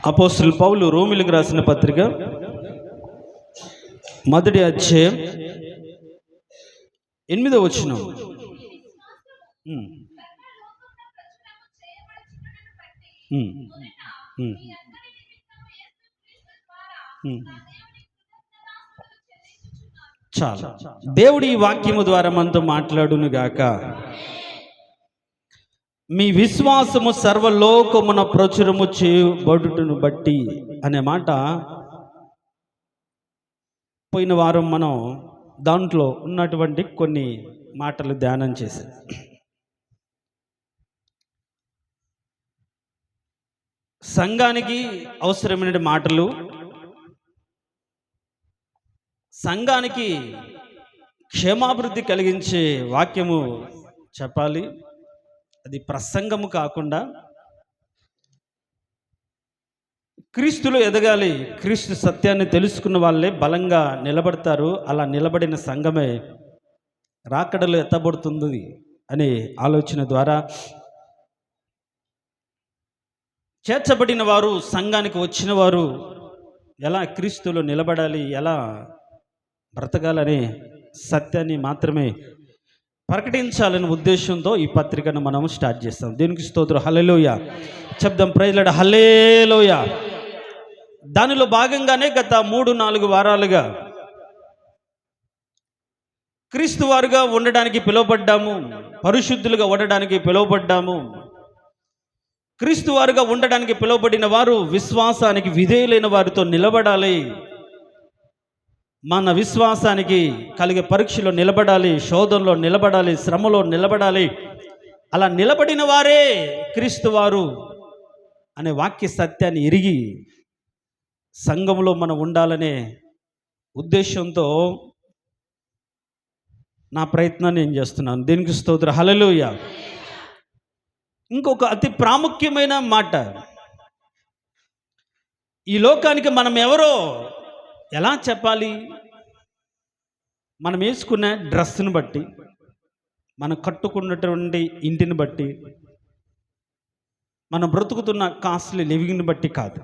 అపోస్తలుడు పౌలు రోమీయులకు రాసిన పత్రిక మొదటి అధ్యాయం 8వ వచనం. చాలా దేవుడి ఈ వాక్యము ద్వారా మనతో మాట్లాడును గాక. మీ విశ్వాసము సర్వలోకమున ప్రచురము చేయబడుటను బట్టి అనే మాట పోయిన వారం మనం దాంట్లో ఉన్నటువంటి కొన్ని మాటలు ధ్యానం చేశాం. సంఘానికి అవసరమైన మాటలు, సంఘానికి క్షేమాభివృద్ధి కలిగించే వాక్యము చెప్పాలి. అది ప్రసంగము కాకుండా క్రీస్తులో ఎదగాలి. క్రీస్తు సత్యాన్ని తెలుసుకున్న వాళ్ళే బలంగా నిలబడతారు. అలా నిలబడిన సంఘమే రాకడలో ఎత్తబడుతుంది అనే ఆలోచన ద్వారా చేర్చబడిన వారు, సంఘానికి వచ్చిన వారు ఎలా క్రీస్తులో నిలబడాలి, ఎలా బ్రతకాలనే సత్యాన్ని మాత్రమే ప్రకటించాలనే ఉద్దేశంతో ఈ పత్రికను మనం స్టార్ట్ చేస్తాం. దీనికి స్తోత్రం. హల్లెలూయా చెప్దాం. Praise lord. హల్లెలూయా. దానిలో భాగంగానే గత 3-4 వారాలుగా క్రీస్తు వారుగా ఉండడానికి పిలువబడ్డాము, పరిశుద్ధులుగా ఉండడానికి పిలువబడ్డాము. క్రీస్తు వారుగా ఉండడానికి పిలువబడిన వారు విశ్వాసానికి విధేయులైన వారితో నిలబడాలి. మన విశ్వాసానికి కలిగే పరీక్షలో నిలబడాలి, శోధనలో నిలబడాలి, శ్రమలో నిలబడాలి. అలా నిలబడిన వారే క్రీస్తు వారు అనే వాక్య సత్యాన్ని ఎరిగి సంఘంలో మనం ఉండాలనే ఉద్దేశంతో నా ప్రయత్నాన్ని నేను చేస్తున్నాను. దీనికి స్తోత్రం. హల్లెలూయా. ఇంకొక అతి ప్రాముఖ్యమైన మాట, ఈ లోకానికి మనం ఎవరో ఎలా చెప్పాలి? మనం వేసుకున్న డ్రెస్సును బట్టి, మనం కట్టుకున్నటువంటి ఇంటిని బట్టి, మనం బ్రతుకుతున్న కాస్ట్లీ లివింగ్ని బట్టి కాదు,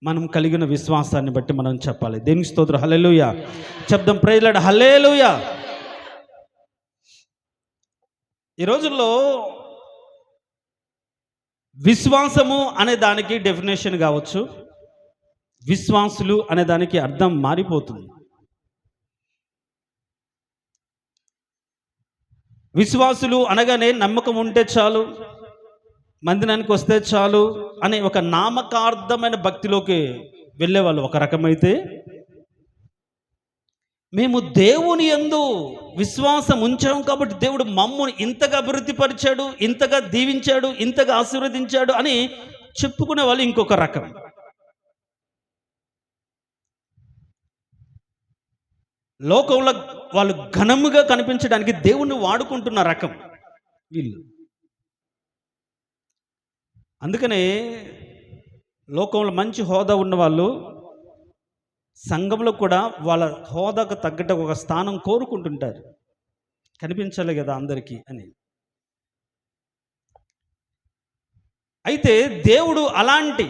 మనం కలిగిన విశ్వాసాన్ని బట్టి మనం చెప్పాలి. దేనికి స్తోత్రం. హల్లెలూయా చెప్దాం. Praise lord. హల్లెలూయా. ఈ రోజుల్లో విశ్వాసము అనే దానికి డెఫినేషన్ కావచ్చు, విశ్వాసులు అనే దానికి అర్థం మారిపోతుంది. విశ్వాసులు అనగానే నమ్మకం ఉంటే చాలు, మందిరానికి వస్తే చాలు అనే ఒక నామకార్థమైన భక్తిలోకి వెళ్ళేవాళ్ళు ఒక రకమైతే, మేము దేవుని యందు విశ్వాసం ఉంచాం కాబట్టి దేవుడు మమ్మల్ని ఇంతగా అభివృద్ధి పరిచాడు, ఇంతగా దీవించాడు, ఇంతగా ఆశీర్వదించాడు అని చెప్పుకునే వాళ్ళు ఇంకొక రకం. లోకంలో వాళ్ళు ఘనముగా కనిపించడానికి దేవుణ్ణి వాడుకుంటున్న రకం వీళ్ళు. అందుకనే లోకంలో మంచి హోదా ఉన్న వాళ్ళు సంఘంలో కూడా వాళ్ళ హోదాకు తగ్గట్టు ఒక స్థానం కోరుకుంటుంటారు, కనిపించాలి కదా అందరికీ అని. అయితే దేవుడు అలాంటి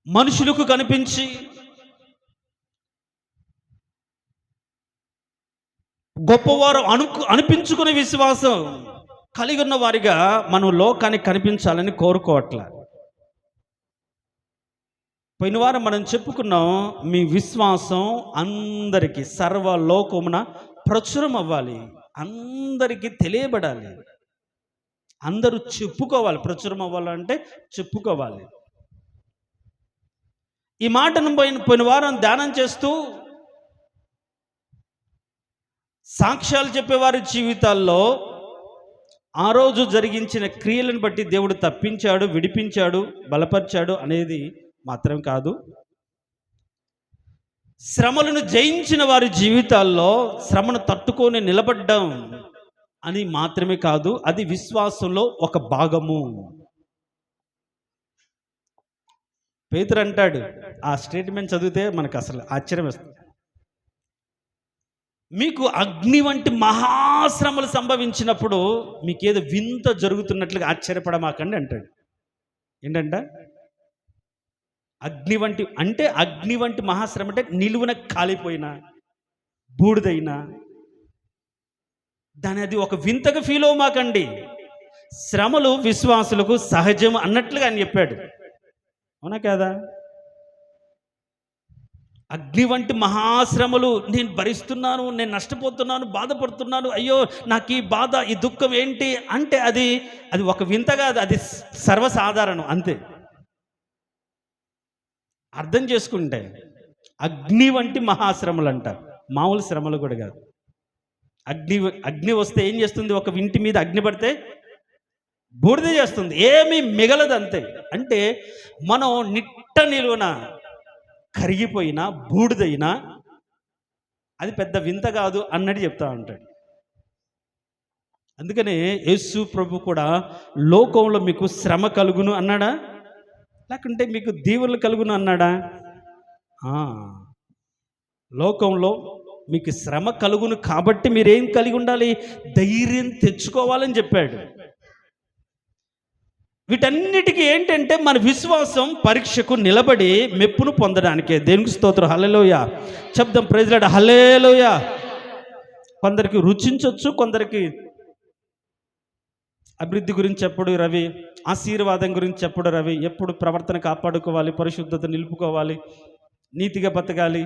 మనుషులకు కనిపించి గొప్పవారు అనిపించుకునే విశ్వాసం కలిగి ఉన్న వారిగా మనం లోకానికి కనిపించాలని కోరుకోవట్లే. పోయిన వారం మనం చెప్పుకున్నాం, మీ విశ్వాసం అందరికీ సర్వలోకమున ప్రచురం అవ్వాలి, అందరికీ తెలియబడాలి, అందరూ చెప్పుకోవాలి. ప్రచురం అవ్వాలంటే చెప్పుకోవాలి. ఈ మాటను పోయిన వారం ధ్యానం చేస్తూ సాక్ష్యాలు చెప్పేవారి జీవితాల్లో ఆ రోజు జరిగించిన క్రియలను బట్టి దేవుడు తప్పించాడు, విడిపించాడు, బలపరిచాడు అనేది మాత్రం కాదు, శ్రమలను జయించిన వారి జీవితాల్లో శ్రమను తట్టుకొని నిలబడ్డం అని మాత్రమే కాదు, అది విశ్వాసంలో ఒక భాగము. పేతురు అంటాడు, ఆ స్టేట్మెంట్ చదివితే మనకు అసలు ఆశ్చర్యం వస్తుంది. మీకు అగ్ని వంటి మహాశ్రమలు సంభవించినప్పుడు మీకేదో వింత జరుగుతున్నట్లుగా ఆశ్చర్యపడమాకండి అంటాడు. ఏంటంట? అగ్ని వంటి మహాశ్రమ అంటే నిలువున కాలిపోయినా, బూడిదైనా దాని అది ఒక వింతగా ఫీల్ అవ్వమాకండి. శ్రమలు విశ్వాసులకు సహజం అన్నట్లుగా ఆయన చెప్పాడు. అవునా కాదా? అగ్ని వంటి మహాశ్రమలు నేను భరిస్తున్నాను, నేను నష్టపోతున్నాను, బాధపడుతున్నాను, అయ్యో నాకు ఈ బాధ, ఈ దుఃఖం ఏంటి అంటే అది ఒక వింతగా, అది సర్వసాధారణం అంతే. అర్థం చేసుకుంటే అగ్ని వంటి మహాశ్రమలు అంట, మామూలు శ్రమలు కూడా కాదు. అగ్ని వస్తే ఏం చేస్తుంది? ఒక ఇంటి మీద అగ్ని పడితే బూడిద చేస్తుంది, ఏమీ మిగలదు అంతే. అంటే మనం నిట్ట నిలువన కరిగిపోయినా, బూడిదైనా అది పెద్ద వింత కాదు అన్నట్టు చెప్తా ఉంటాడు. అందుకనే యేసు ప్రభు కూడా లోకంలో మీకు శ్రమ కలుగును అన్నాడా, లేకుంటే మీకు దీవెనలు కలుగును అన్నాడా? లోకంలో మీకు శ్రమ కలుగును కాబట్టి మీరేం కలిగి ఉండాలి? ధైర్యం తెచ్చుకోవాలని చెప్పాడు. వీటన్నిటికీ ఏంటంటే మన విశ్వాసం పరీక్షకు నిలబడి మెప్పును పొందడానికే. దేవునికి స్తోత్రం, హల్లెలూయా చెప్దాం. ప్రైజ్ లార్డ్, హల్లెలూయా. కొందరికి రుచించవచ్చు, కొందరికి అభివృద్ధి గురించి చెప్పడు రవి, ఆశీర్వాదం గురించి చెప్పడు రవి, ఎప్పుడు ప్రవర్తన కాపాడుకోవాలి, పరిశుద్ధత నిలుపుకోవాలి, నీతిగా బతకాలి,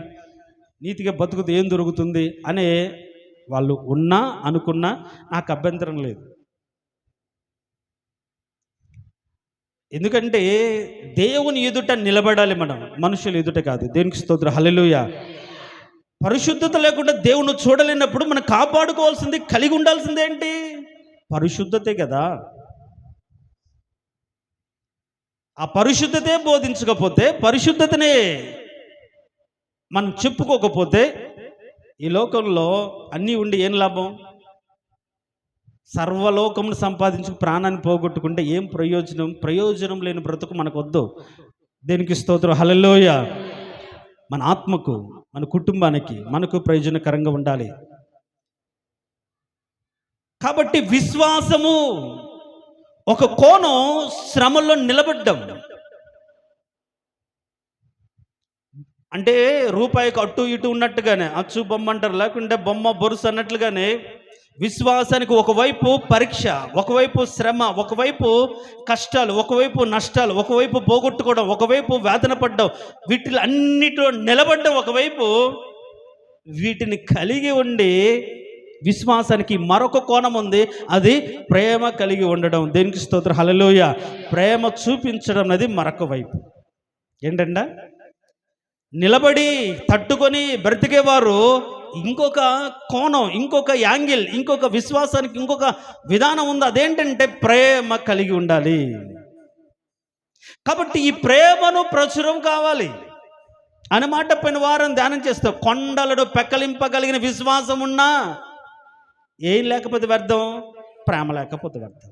నీతిగా బతుకుతూ ఏం దొరుకుతుంది అనే వాళ్ళు ఉన్నా అనుకున్నా నాకు అభ్యంతరం లేదు. ఎందుకంటే దేవుని ఎదుట నిలబడాలి మనం, మనుషుల ఎదుట కాదు. దేవునికి స్తోత్రం, హల్లెలూయా. పరిశుద్ధత లేకుండా దేవుని చూడలేనప్పుడు మనం కాపాడుకోవాల్సింది, కలిగి ఉండాల్సింది ఏంటి? పరిశుద్ధతే కదా. ఆ పరిశుద్ధతే బోధించకపోతే, పరిశుద్ధతనే మనం చెప్పుకోకపోతే ఈ లోకంలో అన్నీ ఉండి ఏం లాభం? సర్వలోకమును సంపాదించుకు ప్రాణాన్ని పోగొట్టుకుంటే ఏం ప్రయోజనం? ప్రయోజనం లేని బ్రతుకు మనకు వద్దు. దేనికి స్తోత్రం, హల్లెలూయా. మన ఆత్మకు, మన కుటుంబానికి, మనకు ప్రయోజనకరంగా ఉండాలి. కాబట్టి విశ్వాసము ఒక కోణం శ్రమల్లో నిలబడ్డం అంటే రూపాయికి అటు ఇటు ఉన్నట్టుగానే, అచ్చు బొమ్మ అంటారు, లేకుంటే బొమ్మ బొరుసు అన్నట్లుగానే విశ్వాసానికి ఒకవైపు పరీక్ష, ఒకవైపు శ్రమ, ఒకవైపు కష్టాలు, ఒకవైపు నష్టాలు, ఒకవైపు పోగొట్టుకోవడం, ఒకవైపు వేదన పడ్డం, వీటిలో అన్నిటిలో నిలబడ్డం ఒకవైపు, వీటిని కలిగి ఉండి విశ్వాసానికి మరొక కోణం ఉంది, అది ప్రేమ కలిగి ఉండడం. దేనికి స్తోత్రం, హల్లెలూయా. ప్రేమ చూపించడం అనేది మరొక వైపు. ఏంటంటే నిలబడి తట్టుకొని బ్రతికేవారు ఇంకొక కోణం, ఇంకొక యాంగిల్, ఇంకొక విశ్వాసానికి ఇంకొక విధానం ఉంది. అదేంటంటే ప్రేమ కలిగి ఉండాలి. కాబట్టి ఈ ప్రేమను ప్రచురం కావాలి అన్నమాట. పైన వారం ధ్యానం చేస్తాం. కొండలను పెక్కలింపగలిగిన విశ్వాసం ఉన్నా ఏం లేకపోతే వ్యర్థం, ప్రేమ లేకపోతే వ్యర్థం.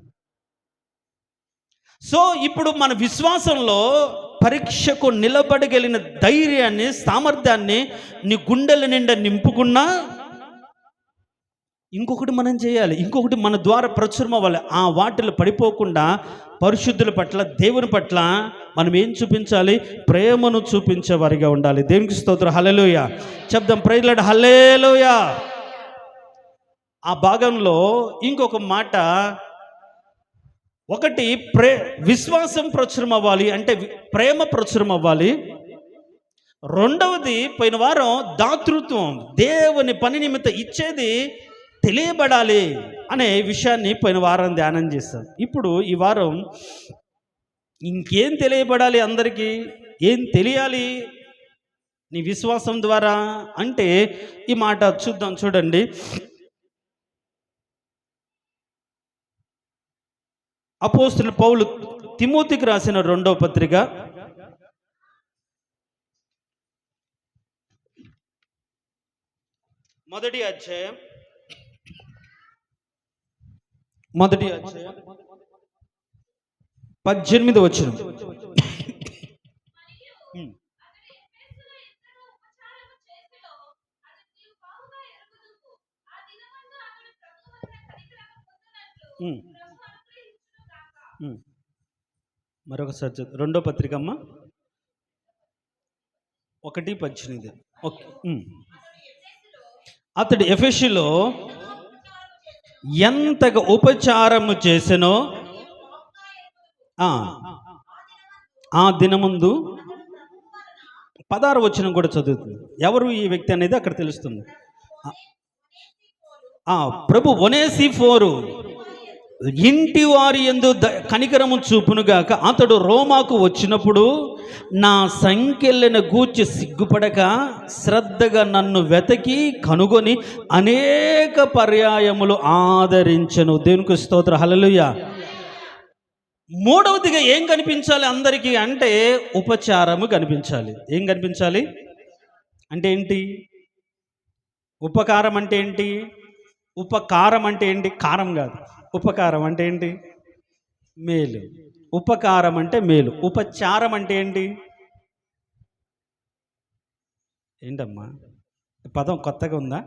సో ఇప్పుడు మన విశ్వాసంలో పరీక్షకు నిలబడగలిగిన ధైర్యాన్ని, సామర్థ్యాన్ని నీ గుండెల నిండా నింపుకున్నా ఇంకొకటి మనం చేయాలి, ఇంకొకటి మన ద్వారా ప్రచురం అవ్వాలి. ఆ వాటిలో పడిపోకుండా పరిశుద్ధుల పట్ల, దేవుని పట్ల మనం ఏం చూపించాలి? ప్రేమను చూపించే వారిగా ఉండాలి. దేవునికి స్తోత్రం, హల్లెలూయా చెప్దాం. ప్రైజ్ లార్డ్, హల్లెలూయా. ఆ భాగంలో ఇంకొక మాట, ఒకటి విశ్వాసం ప్రచురం అవ్వాలి అంటే ప్రేమ ప్రచురం అవ్వాలి. రెండవది పోయిన వారం దాతృత్వం, దేవుని పని నిమిత్తం ఇచ్చేది తెలియబడాలి అనే విషయాన్ని పోయిన వారం ధ్యానం చేస్తాం. ఇప్పుడు ఈ వారం ఇంకేం తెలియబడాలి? అందరికీ ఏం తెలియాలి నీ విశ్వాసం ద్వారా అంటే ఈ మాట చూద్దాం. చూడండి, అపోస్తలుడు పౌలు తిమోతికి రాసిన 2వ పత్రిక 1వ అధ్యాయం 18వ వచనం. ఉమ్, ఉమ్. మరొకసారి రెండో పత్రిక అమ్మ 1:18. ఓకే. అతడు ఎఫెసులో ఎంతగా ఉపచారము చేసెనో ఆ ఆ దినముందు 16 వచనం కూడా చదువుతుంది. ఎవరు ఈ వ్యక్తి అనేది అక్కడ తెలుస్తుంది. ప్రభు ఒనేసిఫోరు ఇంటి వారి యందు కనికరము చూపునుగాక అతడు రోమాకు వచ్చినప్పుడు నా సంఖ్యలను గూర్చి సిగ్గుపడక శ్రద్ధగా నన్ను వెతకి కనుగొని అనేక పర్యాయములు ఆదరించను. దేవునికి స్తోత్ర. హల్లెలూయా. మూడవదిగా ఏం కనిపించాలి అందరికీ అంటే ఉపచారము కనిపించాలి. ఏం కనిపించాలి అంటే ఏంటి? ఉపకారం అంటే ఏంటి? ఉపకారం అంటే ఏంటి? కారం కాదు. ఉపకారం అంటే ఏంటి? మేలు. ఉపకారం అంటే మేలు. ఉపచారం అంటే ఏంటి? ఏంటమ్మా పదం కొత్తగా ఉందా?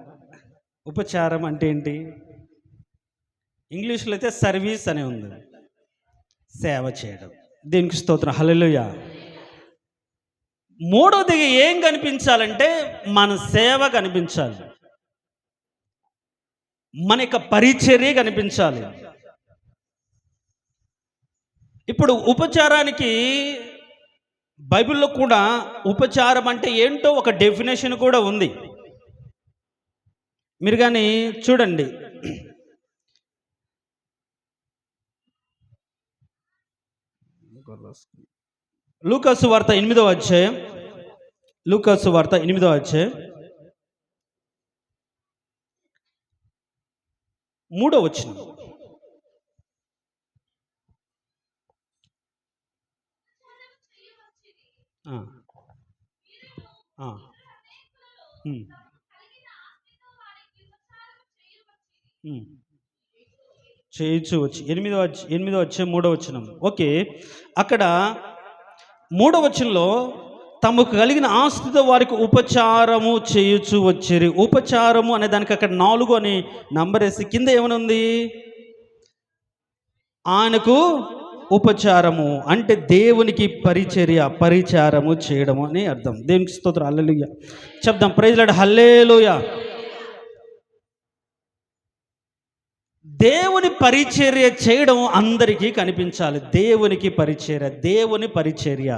ఉపచారం అంటే ఏంటి? ఇంగ్లీష్లో అయితే సర్వీస్ అని ఉంది. సేవ చేయడం. దీనికి స్తోత్రం. హల్లెలూయా. మూడవదిగా ఏం కనిపించాలంటే మన సేవ కనిపించాలి, మన యొక్క పరిచర్య కనిపించాలి. ఇప్పుడు ఉపచారానికి బైబిల్లో కూడా ఉపచారం అంటే ఏంటో ఒక డెఫినేషన్ కూడా ఉంది. మీరు కానీ చూడండి, లూకాసు వార్త 8వ అధ్యాయం, లూకాసు వార్త 8వ అధ్యాయం 3వ వచనం. చేయొచ్చు వచ్చి 8వ అధ్యాయం 3వ వచనం. ఓకే, అక్కడ 3వ వచనంలో తమకు కలిగిన ఆస్తితో వారికి ఉపచారము చేయొచ్చు వచ్చిరి. ఉపచారము అనే దానికి అక్కడ 4 అని నంబర్ వేసి కింద ఏమనుంది? ఆయనకు ఉపచారము అంటే దేవునికి పరిచారము చేయడము అని అర్థం. దేవునికి స్తోత్రం. హల్లెలూయా చెప్దాం. Praise lord. హల్లెలూయా. దేవుని పరిచర్య చేయడం అందరికీ కనిపించాలి. దేవునికి పరిచర్య, దేవుని పరిచర్య,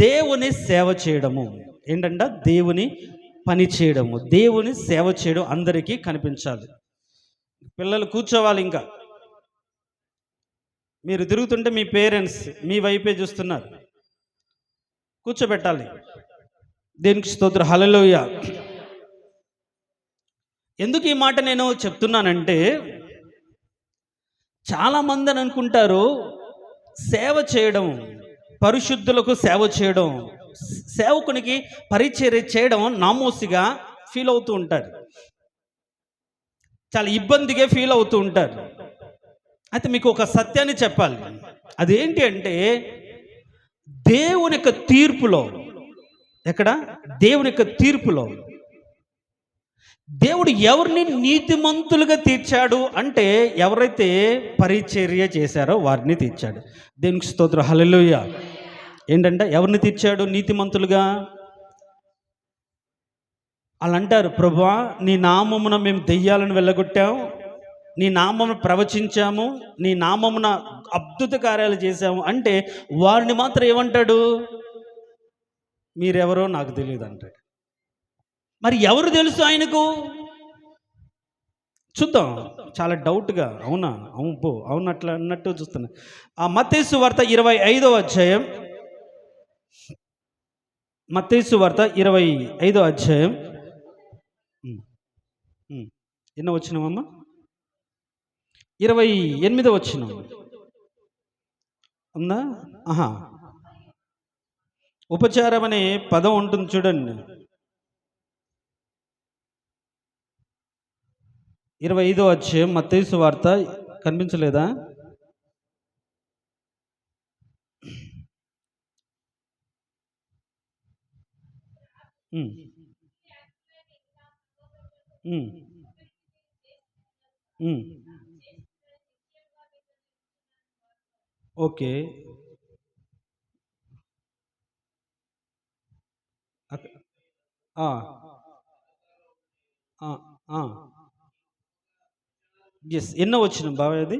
దేవుని సేవ చేయడము ఏంటంట? దేవుని పని చేయడము, దేవుని సేవ చేయడం అందరికీ కనిపించాలి. పిల్లలు కూర్చోవాలి. ఇంకా మీరు తిరుగుతుంటే మీ పేరెంట్స్ మీ వైపే చూస్తున్నారు. కూర్చోబెట్టాలి. దేనికి స్తోత్ర. హల్లెలూయా. ఎందుకు ఈ మాట నేను చెప్తున్నానంటే, చాలామంది అని అనుకుంటారు సేవ చేయడం, పరిశుద్ధులకు సేవ చేయడం, సేవకునికి పరిచర్య చేయడం నామోసిగా ఫీల్ అవుతూ ఉంటారు, చాలా ఇబ్బందిగా ఫీల్ అవుతూ ఉంటారు. అయితే మీకు ఒక సత్యాన్ని చెప్పాలి. అదేంటి అంటే, దేవుని యొక్క తీర్పులో, ఎక్కడ? దేవుని యొక్క తీర్పులో దేవుడు ఎవరిని నీతిమంతులుగా తీర్చాడు అంటే, ఎవరైతే పరిచర్య చేశారో వారిని తీర్చాడు. దేవునికి స్తోత్రం. హల్లెలూయా. ఏంటంటే ఎవరిని తీర్చాడు నీతిమంతులుగా? వాళ్ళు అంటారు, ప్రభువా నీ నామమున మేము దెయ్యాలను వెళ్ళగొట్టాము, నీ నామమును ప్రవచించాము, నీ నామమున అద్భుత కార్యాలు చేశాము అంటే, వారిని మాత్రం ఏమంటాడు? మీరెవరో నాకు తెలియదు అంటాడు. మరి ఎవరు తెలుసు ఆయనకు? చూద్దాం. చాలా డౌట్గా, అవునా అవును అట్లా అన్నట్టు చూస్తున్నా. ఆ మత్తయి వార్త 25వ అధ్యాయం, మత్తయి వార్త 25వ అధ్యాయం ఎన్నో వచ్చినామమ్మా? 28వ వచనం ఉందా? ఉపచారం అనే పదం ఉంటుంది చూడండి. 25వ అధ్యాయం మత్తయి వార్త కనిపించలేదా? ఓకే. అక్ ఆ! ఆ! ఆ! యెస్. ఎన్నో వచనం బాబాయ్ అది?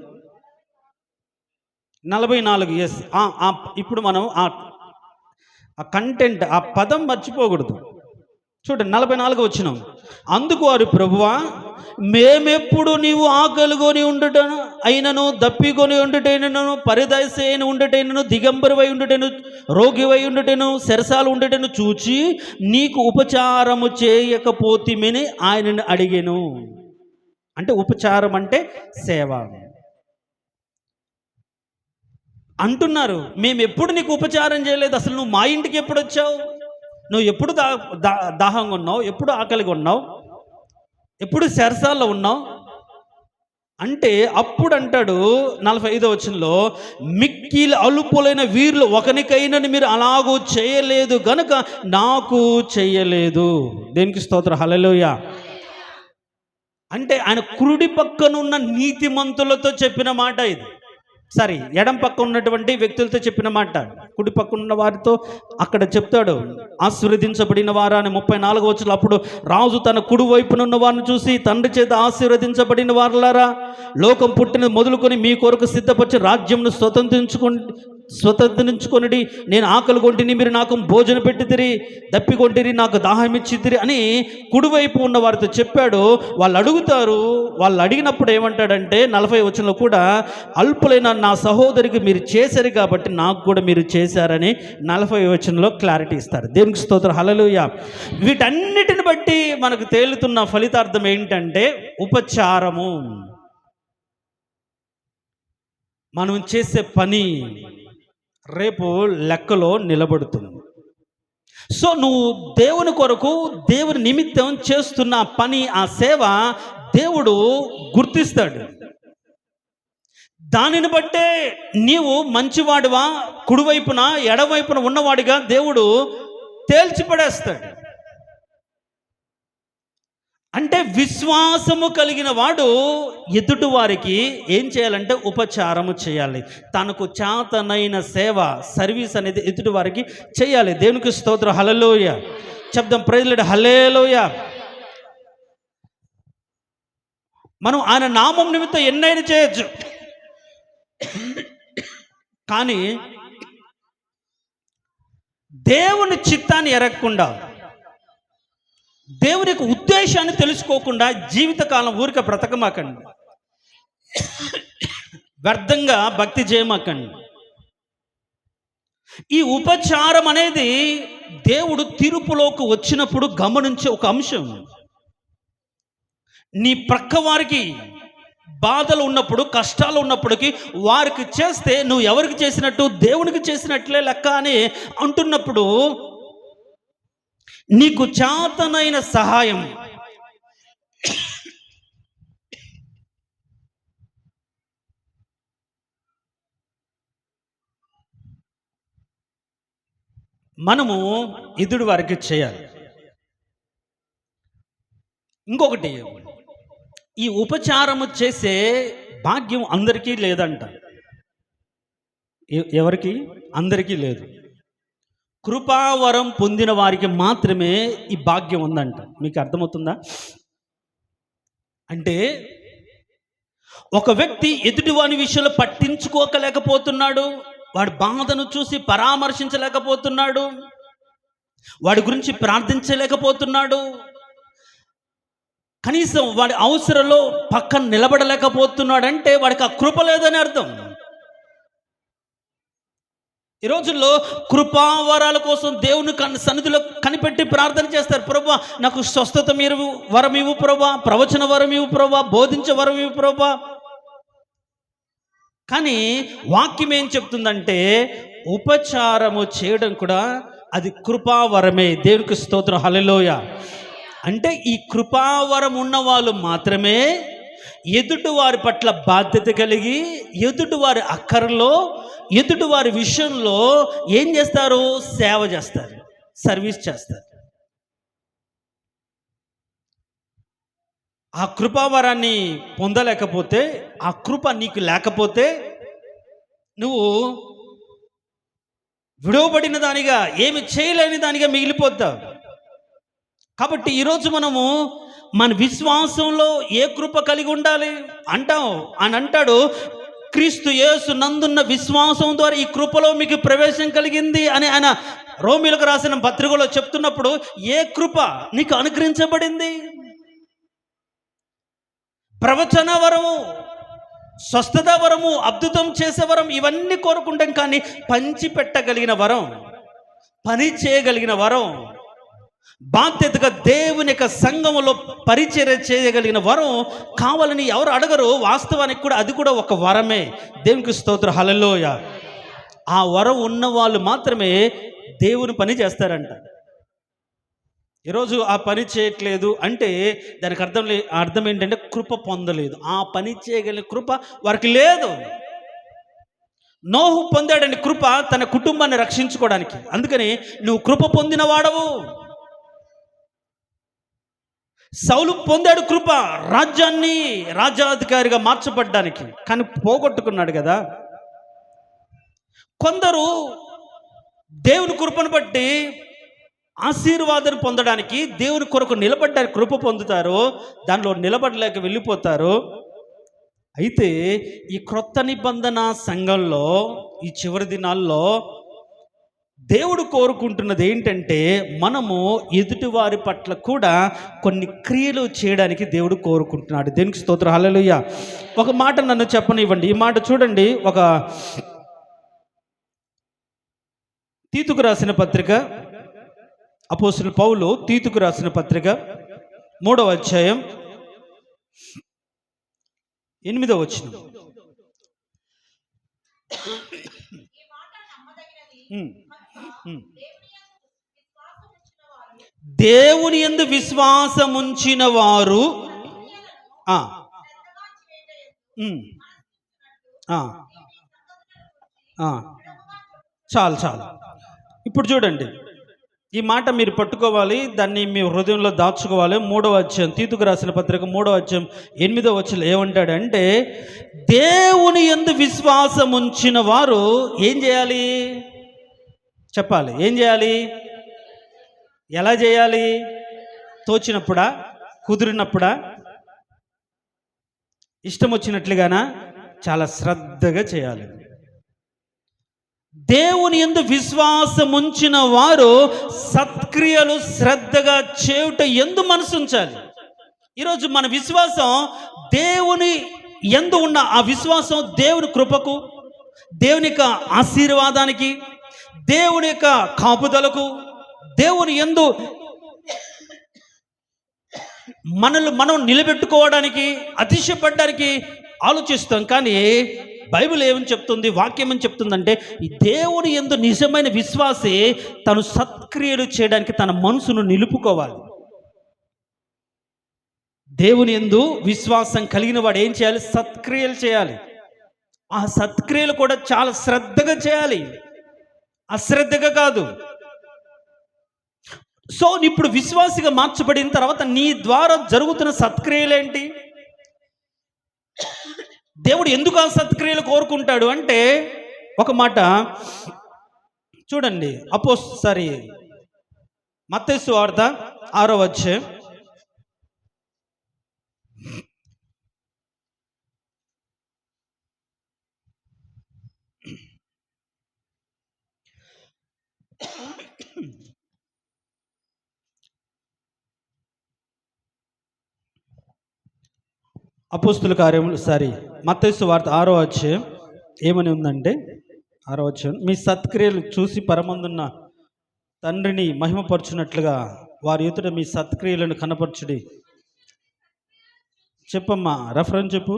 44 యెస్. ఆ! ఆ! ఇప్పుడు మనం ఆ కంటెంట్, ఆ పదం మర్చిపోకూడదు. చూడండి 44 వచనం. అందుకు వారు ప్రభువా, మేమెప్పుడు నీవు ఆకలిగొని ఉండుటను అయినను, దప్పిగొని ఉండుటైనను, పరిదయసేని ఉండుటైనను, దిగంబరివై ఉండుటను, రోగివై ఉండుటను, సెరసాలు ఉండుటను చూచి నీకు ఉపచారము చేయకపోతిమని ఆయనను అడిగెను. అంటే ఉపచారం అంటే సేవ. అంటున్నారు, మేమెప్పుడు నీకు ఉపచారం చేయలేదు. అసలు నువ్వు మా ఇంటికి ఎప్పుడొచ్చావు? నువ్వు ఎప్పుడు దాహంగా ఉన్నావు? ఎప్పుడు ఆకలిగా ఉన్నావు? ఎప్పుడు చెరసాల్లో ఉన్నావు? అంటే అప్పుడు అంటాడు 45వ వచనంలో, మిక్కిలి అల్పులైన వీరిలో ఒకనికైనను మీరు అలాగూ చేయలేదు గనుక నాకు చేయలేదు. దేనికి స్తోత్రం, హల్లెలూయా. అంటే ఆయన కుడి పక్కనున్న నీతిమంతులతో చెప్పిన మాట ఇది. సారీ, ఎడం పక్క ఉన్నటువంటి వ్యక్తులతో చెప్పిన మాట. కుడి పక్క ఉన్న వారితో అక్కడ చెప్తాడు, ఆశీర్వదించబడిన వారని 34 వచనం. అప్పుడు రాజు తన కుడి వైపునున్న వారిని చూసి, తండ్రి చేత ఆశీర్వదించబడిన వారులారా, లోకం పుట్టిన మొదలుకొని మీ కొరకు సిద్ధపరిచి రాజ్యంను స్వతంత్రించుకొనిడి. నేను ఆకలి కొంటిని, మీరు నాకు భోజనం పెట్టితిరి, దప్పి కొంటిరి, నాకు దాహం ఇచ్చితిరి అని కుడివైపు ఉన్న వారితో చెప్పాడు. వాళ్ళు అడుగుతారు. వాళ్ళు అడిగినప్పుడు ఏమంటాడంటే 40 వచనంలో కూడా, అల్పులైన నా సహోదరికి మీరు చేశారు కాబట్టి నాకు కూడా మీరు చేశారని 40 వచనంలో క్లారిటీ ఇస్తారు. దేవునికి స్తోత్రం, హల్లెలూయా. వీటన్నిటిని బట్టి మనకు తేలుతున్న ఫలితార్థం ఏంటంటే ఉపచారము. మనం చేసే పని రేపు లెక్కలో నిలబడుతుంది. సో నువ్వు దేవుని కొరకు, దేవుని నిమిత్తం చేస్తున్న పని, ఆ సేవ దేవుడు గుర్తిస్తాడు. దానిని బట్టే నీవు మంచివాడివా, కుడివైపున ఎడవైపున ఉన్నవాడిగా దేవుడు తేల్చిపడేస్తాడు. అంటే విశ్వాసము కలిగిన వాడు ఎదుటి వారికి ఏం చేయాలంటే ఉపచారము చేయాలి. తనకు చేతనైన సేవ, సర్వీస్ అనేది ఎదుటి వారికి చేయాలి. దేవునికి స్తోత్రం, హల్లెలూయా. చెప్దాం, ప్రైజ్ లార్డ్, హల్లెలూయా. మనం ఆయన నామం నిమిత్తం ఎన్నైనా చేయొచ్చు, కానీ దేవుని చిత్తాన్ని ఎరగకుండా, దేవుని యొక్క ఉద్దేశాన్ని తెలుసుకోకుండా జీవితకాలం ఊరిక బ్రతకమాకండి. వ్యర్థంగా భక్తి చేయమాకండి. ఈ ఉపచారం అనేది దేవుడు తీర్పులోకి వచ్చినప్పుడు గమనించే ఒక అంశం. నీ ప్రక్క వారికి బాధలు ఉన్నప్పుడు, కష్టాలు ఉన్నప్పటికీ వారికి చేస్తే నువ్వు ఎవరికి చేసినట్టు? దేవునికి చేసినట్లే లెక్క అని అంటున్నప్పుడు, నీకు చేతనైన సహాయం మనము ఎదుటి వారికి చేయాలి. ఇంకొకటి, ఈ ఉపచారము చేసే భాగ్యం అందరికీ లేదంట. ఎవరికి? అందరికీ లేదు. కృపావరం పొందిన వారికి మాత్రమే ఈ భాగ్యం ఉందంట. మీకు అర్థమవుతుందా? అంటే ఒక వ్యక్తి ఎదుటివాని విషయంలో పట్టించుకోలేకపోతున్నాడు, వాడి బాధను చూసి పరామర్శించలేకపోతున్నాడు, వాడి గురించి ప్రార్థించలేకపోతున్నాడు, కనీసం వాడి అవసరంలో పక్కన నిలబడలేకపోతున్నాడంటే వాడికి ఆ కృప లేదని అర్థం. ఈ రోజుల్లో కృపావరాల కోసం దేవుని సన్నిధిలో కనిపెట్టి ప్రార్థన చేస్తారు. ప్రభువా, నాకు స్వస్థత మీరు వరం ఇవ్వు ప్రభువా, ప్రవచన వరం ఇవ్వు ప్రభువా, బోధించే వరం ఇవ్వు ప్రభువా. కానీ వాక్యం ఏం చెప్తుందంటే, ఉపచారము చేయడం కూడా అది కృపావరమే. దేవునికి స్తోత్రం, హల్లెలూయా. అంటే ఈ కృపావరం ఉన్న వాళ్ళు మాత్రమే ఎదుటివారి పట్ల బాధ్యత కలిగి, ఎదుటివారి అక్కరలో, ఎదుటివారి విషయంలో ఏం చేస్తారు? సేవ చేస్తారు, సర్వీస్ చేస్తారు. ఆ కృపావరాన్ని పొందలేకపోతే, ఆ కృప నీకు లేకపోతే నువ్వు విడవబడిన దానిగా, ఏమి చేయలేని దానిగా మిగిలిపోతావు. కాబట్టి ఈరోజు మనము మన విశ్వాసంలో ఏ కృప కలిగి ఉండాలి అంటాడు, క్రీస్తు యేసు నందున్న విశ్వాసం ద్వారా ఈ కృపలో మీకు ప్రవేశం కలిగింది అని ఆయన రోమీయులకు రాసిన పత్రికలో చెప్తున్నప్పుడు ఏ కృప నీకు అనుగ్రహించబడింది? ప్రవచన వరము, స్వస్థత వరము, అద్భుతం చేసే వరం, ఇవన్నీ కోరుకుంటాం. కానీ పంచి పెట్టగలిగిన వరం, పని చేయగలిగిన వరం, బాధ్యతగా దేవుని యొక్క సంఘములో పరిచర్య చేయగలిగిన వరం కావాలని ఎవరు అడగరు. వాస్తవానికి కూడా అది కూడా ఒక వరమే. దేవునికి స్తోత్రం, హల్లెలూయా. ఆ వరం ఉన్న వాళ్ళు మాత్రమే దేవుని పని చేస్తారంట. ఈరోజు ఆ పని చేయట్లేదు అంటే దానికి అర్థం ఏంటంటే కృప పొందలేదు. ఆ పని చేయగలిగిన కృప వారికి లేదు. నోహు పొందాడండి కృప తన కుటుంబాన్ని రక్షించుకోవడానికి. అందుకని నువ్వు కృప పొందిన వాడవు. సౌలు పొందాడు కృప రాజ్యాధికారిగా మార్చబడ్డానికి, కానీ పోగొట్టుకున్నాడు కదా. కొందరు దేవుని కృపను బట్టి ఆశీర్వాదాన్ని పొందడానికి, దేవుని కొరకు నిలబడ్డానికి కృప పొందుతారు, దానిలో నిలబడలేక వెళ్ళిపోతారు. అయితే ఈ క్రొత్త నిబంధన సంఘంలో ఈ చివరి దినాల్లో దేవుడు కోరుకుంటున్నది ఏంటంటే మనము ఎదుటివారి పట్ల కూడా కొన్ని క్రియలు చేయడానికి దేవుడు కోరుకుంటున్నాడు. దేనికి స్తోత్రం, హల్లెలూయా. ఒక మాట నన్ను చెప్పనివ్వండి. ఈ మాట చూడండి. ఒక తీతుకు రాసిన పత్రిక, అపోస్తలుడు పౌలు తీతుకు రాసిన పత్రిక 3వ అధ్యాయం 8వ వచనం. దేవుని యందు విశ్వాసముంచిన వారు చాలు. ఇప్పుడు చూడండి, ఈ మాట మీరు పట్టుకోవాలి, దాన్ని మీ హృదయంలో దాచుకోవాలి. 3వ అధ్యాయం తీతుకు రాసిన పత్రిక 3వ అధ్యాయం 8వ వచనం ఏమంటాడంటే, దేవుని యందు విశ్వాసం ఉంచిన వారు ఏం చేయాలి చెప్పాలి. ఏం చేయాలి? ఎలా చేయాలి? తోచినప్పుడా, కుదిరినప్పుడా, ఇష్టం వచ్చినట్లుగానా? చాలా శ్రద్ధగా చేయాలి. దేవుని యందు విశ్వాసం ఉంచిన వారు సత్క్రియలు శ్రద్ధగా చేయుట యందు మనసు ఉంచాలి. ఈరోజు మన విశ్వాసం దేవుని యందు ఉన్న ఆ విశ్వాసం దేవుని కృపకు, దేవుని యొక్క ఆశీర్వాదానికి, దేవుని యొక్క కాపుదలకు, దేవుని యందు మనం నిలబెట్టుకోవడానికి, అతిశయపడడానికి ఆలోచిస్తాం. కానీ బైబిల్ ఏమని చెప్తుంది, వాక్యం ఏమని చెప్తుందంటే, ఈ దేవుని యందు నిజమైన విశ్వాసే తను సత్క్రియలు చేయడానికి తన మనసును నిలుపుకోవాలి. దేవుని యందు విశ్వాసం కలిగిన వాడు ఏం చేయాలి? సత్క్రియలు చేయాలి. ఆ సత్క్రియలు కూడా చాలా శ్రద్ధగా చేయాలి, అశ్రద్ధగా కాదు. సో ఇప్పుడు విశ్వాసిగా మార్చబడిన తర్వాత నీ ద్వారా జరుగుతున్న సత్క్రియలేంటి? దేవుడు ఎందుకు ఆ సత్క్రియలు కోరుకుంటాడు అంటే, ఒక మాట చూడండి. మత్తయి సువార్త 6వ అధ్యాయం 6వ అధ్యాయం ఏమని ఉందంటే, 6వ అధ్యాయం, మీ సత్క్రియలు చూసి పరమందున్న తండ్రిని మహిమపరచునట్లుగా వారి ఎదుట మీ సత్క్రియలను కనపరచుడి. చెప్పమ్మా, రెఫరెన్స్ చెప్పు.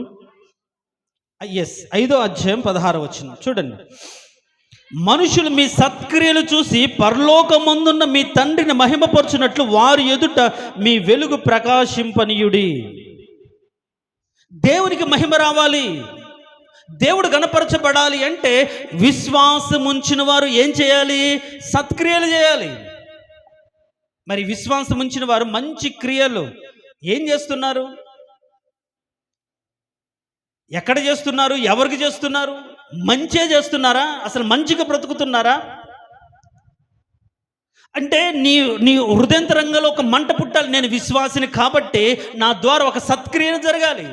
5వ అధ్యాయం 16వ వచనం చూడండి. మనుషులు మీ సత్క్రియలు చూసి పరలోకమందున్న మీ తండ్రిని మహిమపరచునట్లు వారి ఎదుట మీ వెలుగు ప్రకాశింపనీయుడి. దేవునికి మహిమ రావాలి, దేవుడు గణపరచబడాలి అంటే విశ్వాసం ఉంచిన వారు ఏం చేయాలి? సత్క్రియలు చేయాలి. మరి విశ్వాసం ఉంచిన వారు మంచి క్రియలు ఏం చేస్తున్నారు? ఎక్కడ చేస్తున్నారు? ఎవరికి చేస్తున్నారు? మంచే చేస్తున్నారా? అసలు మంచిగా బ్రతుకుతున్నారా? అంటే నీ హృదయంతరంగంలో ఒక మంట పుట్టాలి. నేను విశ్వాసిని కాబట్టి నా ద్వారా ఒక సత్క్రియను జరగాలి.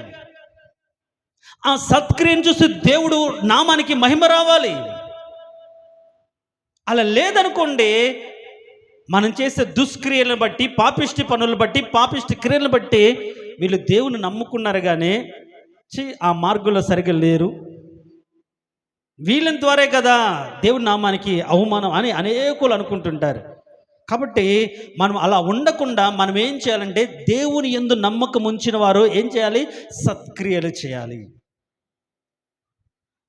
ఆ సత్క్రియను చూసి దేవుడు నామానికి మహిమ రావాలి. అలా లేదనుకోండి, మనం చేసే దుష్క్రియలను బట్టి, పాపిష్టి పనులను బట్టి, పాపిష్టి క్రియలను బట్టి వీళ్ళు దేవుని నమ్ముకున్నారు కానీ ఆ మార్గంలో సరిగ్గా లేరు. వీళ్ళ ద్వారే కదా దేవుని నామానికి అవమానం అని అనేకులు అనుకుంటుంటారు. కాబట్టి మనం అలా ఉండకుండా మనం ఏం చేయాలంటే, దేవుని యందు నమ్మకం ఉంచిన వారు ఏం చేయాలి? సత్క్రియలు చేయాలి.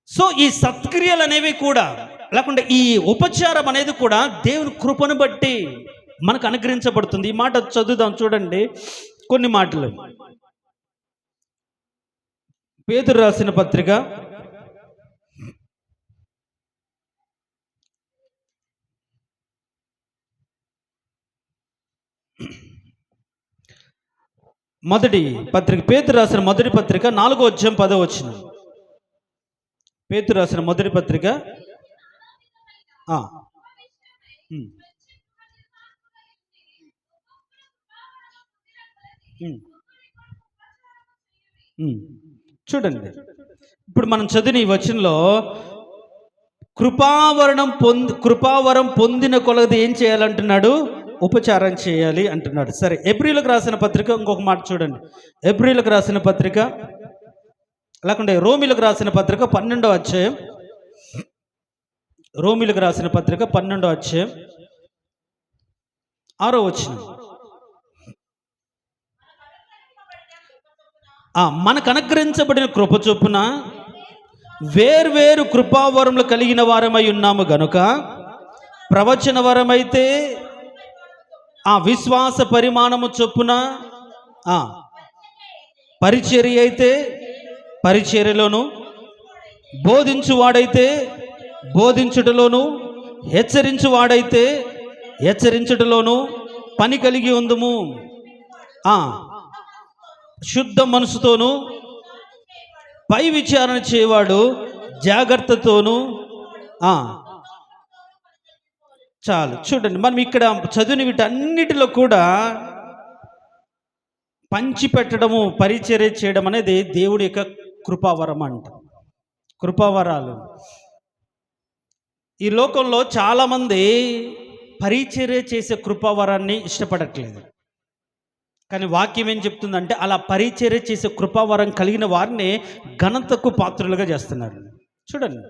సో ఈ సత్క్రియలు అనేవి కూడా, లేకుంటే ఈ ఉపచారం అనేది కూడా దేవుని కృపను బట్టి మనకు అనుగ్రహించబడుతుంది. ఈ మాట చదువుదాం, చూడండి కొన్ని మాటలు. పేతురు రాసిన పత్రిక 1 పేతురు రాసిన మొదటి పత్రిక 4వ అధ్యాయం 10వ వచనం. పేతురు రాసిన మొదటి పత్రిక చూడండి, ఇప్పుడు మనం చదివిన ఈ వచనంలో కృపావరం పొందిన కొలది ఏం చేయాలంటున్నాడు? ఉపచారం చేయాలి అంటున్నాడు. సరే, ఎబ్రీలకు రాసిన పత్రిక ఇంకొక మాట చూడండి. ఎబ్రీలకు రాసిన పత్రిక, లేకుంటే రోమిలకు రాసిన పత్రిక 12వ అధ్యాయం. రోమిలకు రాసిన పత్రిక 12వ అధ్యాయం 6వ వచనం. మనకు అనుగ్రహించబడిన కృప చొప్పున వేర్వేరు కృపావరములు కలిగిన వారమై ఉన్నాము గనుక, ప్రవచన వరమైతే ఆ విశ్వాస పరిమాణము చొప్పున, పరిచర్య అయితే పరిచర్యలోను, బోధించువాడైతే బోధించుటలోను, హెచ్చరించువాడైతే హెచ్చరించుటలోను పని కలిగి ఉందుము. శుద్ధ మనసుతోను పై విచారణ చేయవాడు జాగ్రత్తతోను. చాలు, చూడండి, మనం ఇక్కడ చదివిన వీటన్నిటిలో కూడా పంచిపెట్టడము, పరిచర్య చేయడం అనేది దేవుడి యొక్క కృపావరం అంట. కృపావరాలు. ఈ లోకంలో చాలామంది పరిచర్య చేసే కృపావరాన్ని ఇష్టపడట్లేదు. కానీ వాక్యం ఏం చెప్తుందంటే, అలా పరిచర్య చేసే కృపావరం కలిగిన వారిని ఘనతకు పాత్రులుగా చేస్తున్నారు. చూడండి,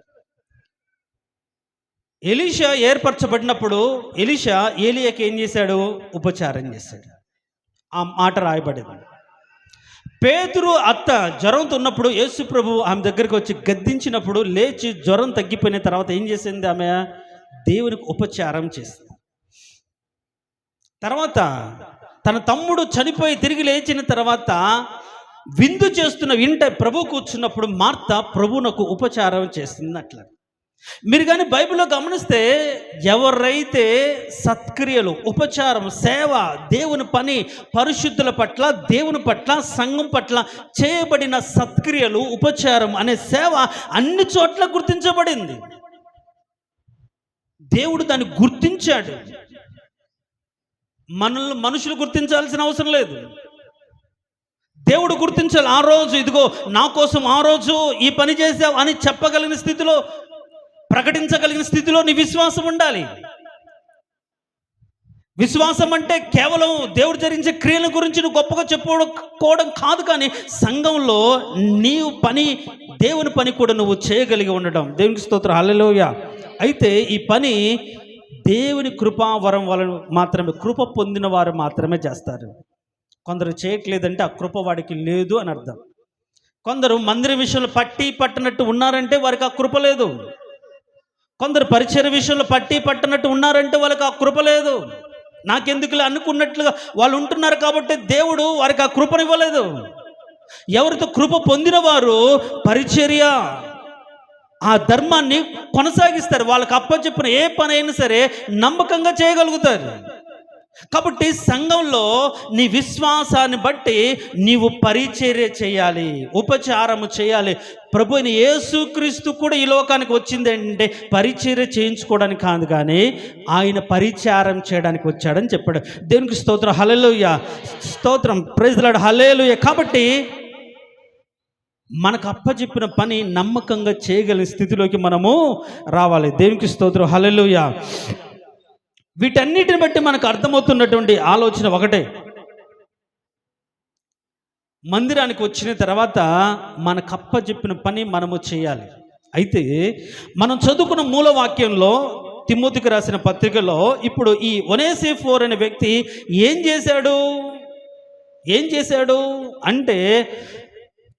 ఎలీషా ఏర్పరచబడినప్పుడు ఎలీషా ఏలియాకి ఏం చేశాడు? ఉపచారం చేశాడు. ఆ మాట రాయబడింది. పేతురు అత్త జ్వరంతో ఉన్నప్పుడు యేసు ప్రభు ఆమె దగ్గరికి వచ్చి గద్దించినప్పుడు లేచి జ్వరం తగ్గిపోయిన తర్వాత ఏం చేసింది? ఆమె దేవునికి ఉపచారం చేసింది. తర్వాత తన తమ్ముడు చనిపోయి తిరిగి లేచిన తర్వాత విందు చేస్తున్న ఇంట ప్రభు కూర్చున్నప్పుడు మార్త ప్రభువునకు ఉపచారం చేస్తుంది. అట్లా మీరు కానీ బైబిల్లో గమనిస్తే, ఎవరైతే సత్క్రియలు, ఉపచారం, సేవ, దేవుని పని, పరిశుద్ధుల పట్ల, దేవుని పట్ల, సంఘం పట్ల చేయబడిన సత్క్రియలు, ఉపచారం అనే సేవ అన్ని చోట్ల గుర్తించబడింది. దేవుడు దాన్ని గుర్తించాడు. మనుషులు గుర్తించాల్సిన అవసరం లేదు. దేవుడు గుర్తించాలి. ఆ రోజు ఇదిగో నా కోసం ఆ రోజు ఈ పని చేసావు అని చెప్పగలిగిన స్థితిలో, ప్రకటించగలిగిన స్థితిలో నీ విశ్వాసం ఉండాలి. విశ్వాసం అంటే కేవలం దేవుడు జరిగించే క్రియల గురించి నువ్వు గొప్పగా చెప్పుకోవడం కాదు, కానీ సంఘంలో నీవు పని, దేవుని పని కూడా నువ్వు చేయగలిగి ఉండడం. దేవునికి స్తోత్రం, హల్లెలూయా. అయితే ఈ పని దేవుని కృపావరం వలన మాత్రమే, కృప పొందిన వారు మాత్రమే చేస్తారు. కొందరు చేయట్లేదంటే ఆ కృప వాడికి లేదు అని అర్థం. కొందరు మందిర విషయంలో పట్టనట్టు ఉన్నారంటే వారికి ఆ కృప లేదు. కొందరు పరిచర్య విషయంలో పట్టనట్టు ఉన్నారంటే వాళ్ళకి ఆ కృప లేదు. నాకెందుకులే అనుకున్నట్లుగా వాళ్ళు ఉంటున్నారు కాబట్టి దేవుడు వారికి ఆ కృపనివ్వలేదు. ఎవరితో కృప పొందిన వారు పరిచర్య, ఆ ధర్మాన్ని కొనసాగిస్తారు. వాళ్ళకి అప్పచెప్పిన ఏ పని అయినా సరే నమ్మకంగా చేయగలుగుతారు. కాబట్టి సంఘంలో నీ విశ్వాసాన్ని బట్టి నీవు పరిచర్య చేయాలి, ఉపచారము చేయాలి. ప్రభు అయిన యేసుక్రీస్తు కూడా ఈ లోకానికి వచ్చింది ఏంటంటే పరిచర్య చేయించుకోవడానికి కాదు, కానీ ఆయన పరిచారం చేయడానికి వచ్చాడని చెప్పాడు. దేవునికి స్తోత్రం, హల్లెలూయా, స్తోత్రం, ప్రైజ్ లార్డ్, హల్లెలూయా. కాబట్టి మనకు అప్పచెప్పిన పని నమ్మకంగా చేయగలిగిన స్థితిలోకి మనము రావాలి. దేవునికి స్తోత్రం, హల్లెలూయా. వీటన్నిటిని బట్టి మనకు అర్థమవుతున్నటువంటి ఆలోచన ఒకటే, మందిరానికి వచ్చిన తర్వాత మనకు అప్పచెప్పిన పని మనము చేయాలి. అయితే మనం చదువుకున్న మూలవాక్యంలో తిమోతికి రాసిన పత్రికలో ఇప్పుడు ఈ ఒనేసిఫోరు అనే వ్యక్తి ఏం చేశాడు అంటే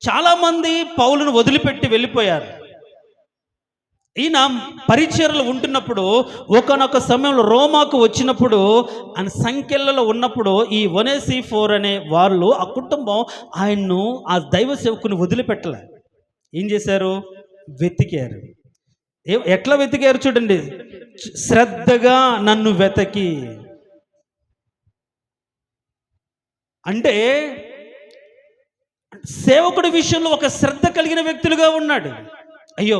చాలామంది పౌలును వదిలిపెట్టి వెళ్ళిపోయారు. ఈయన పరిచర్యలు ఉంటున్నప్పుడు ఒకనొక సమయంలో రోమాకు వచ్చినప్పుడు ఆయన సంఖ్యలలో ఉన్నప్పుడు ఈ ఒనేసిఫోరు అనే వాళ్ళు, ఆ కుటుంబం ఆయన్ను, ఆ దైవ సేవకుని వదిలిపెట్టలే. ఏం చేశారు? వెతికారు. ఎట్లా వెతికారు చూడండి, శ్రద్ధగా నన్ను వెతకి. అంటే సేవకుడి విషయంలో ఒక శ్రద్ధ కలిగిన వ్యక్తులుగా ఉన్నాడు. అయ్యో,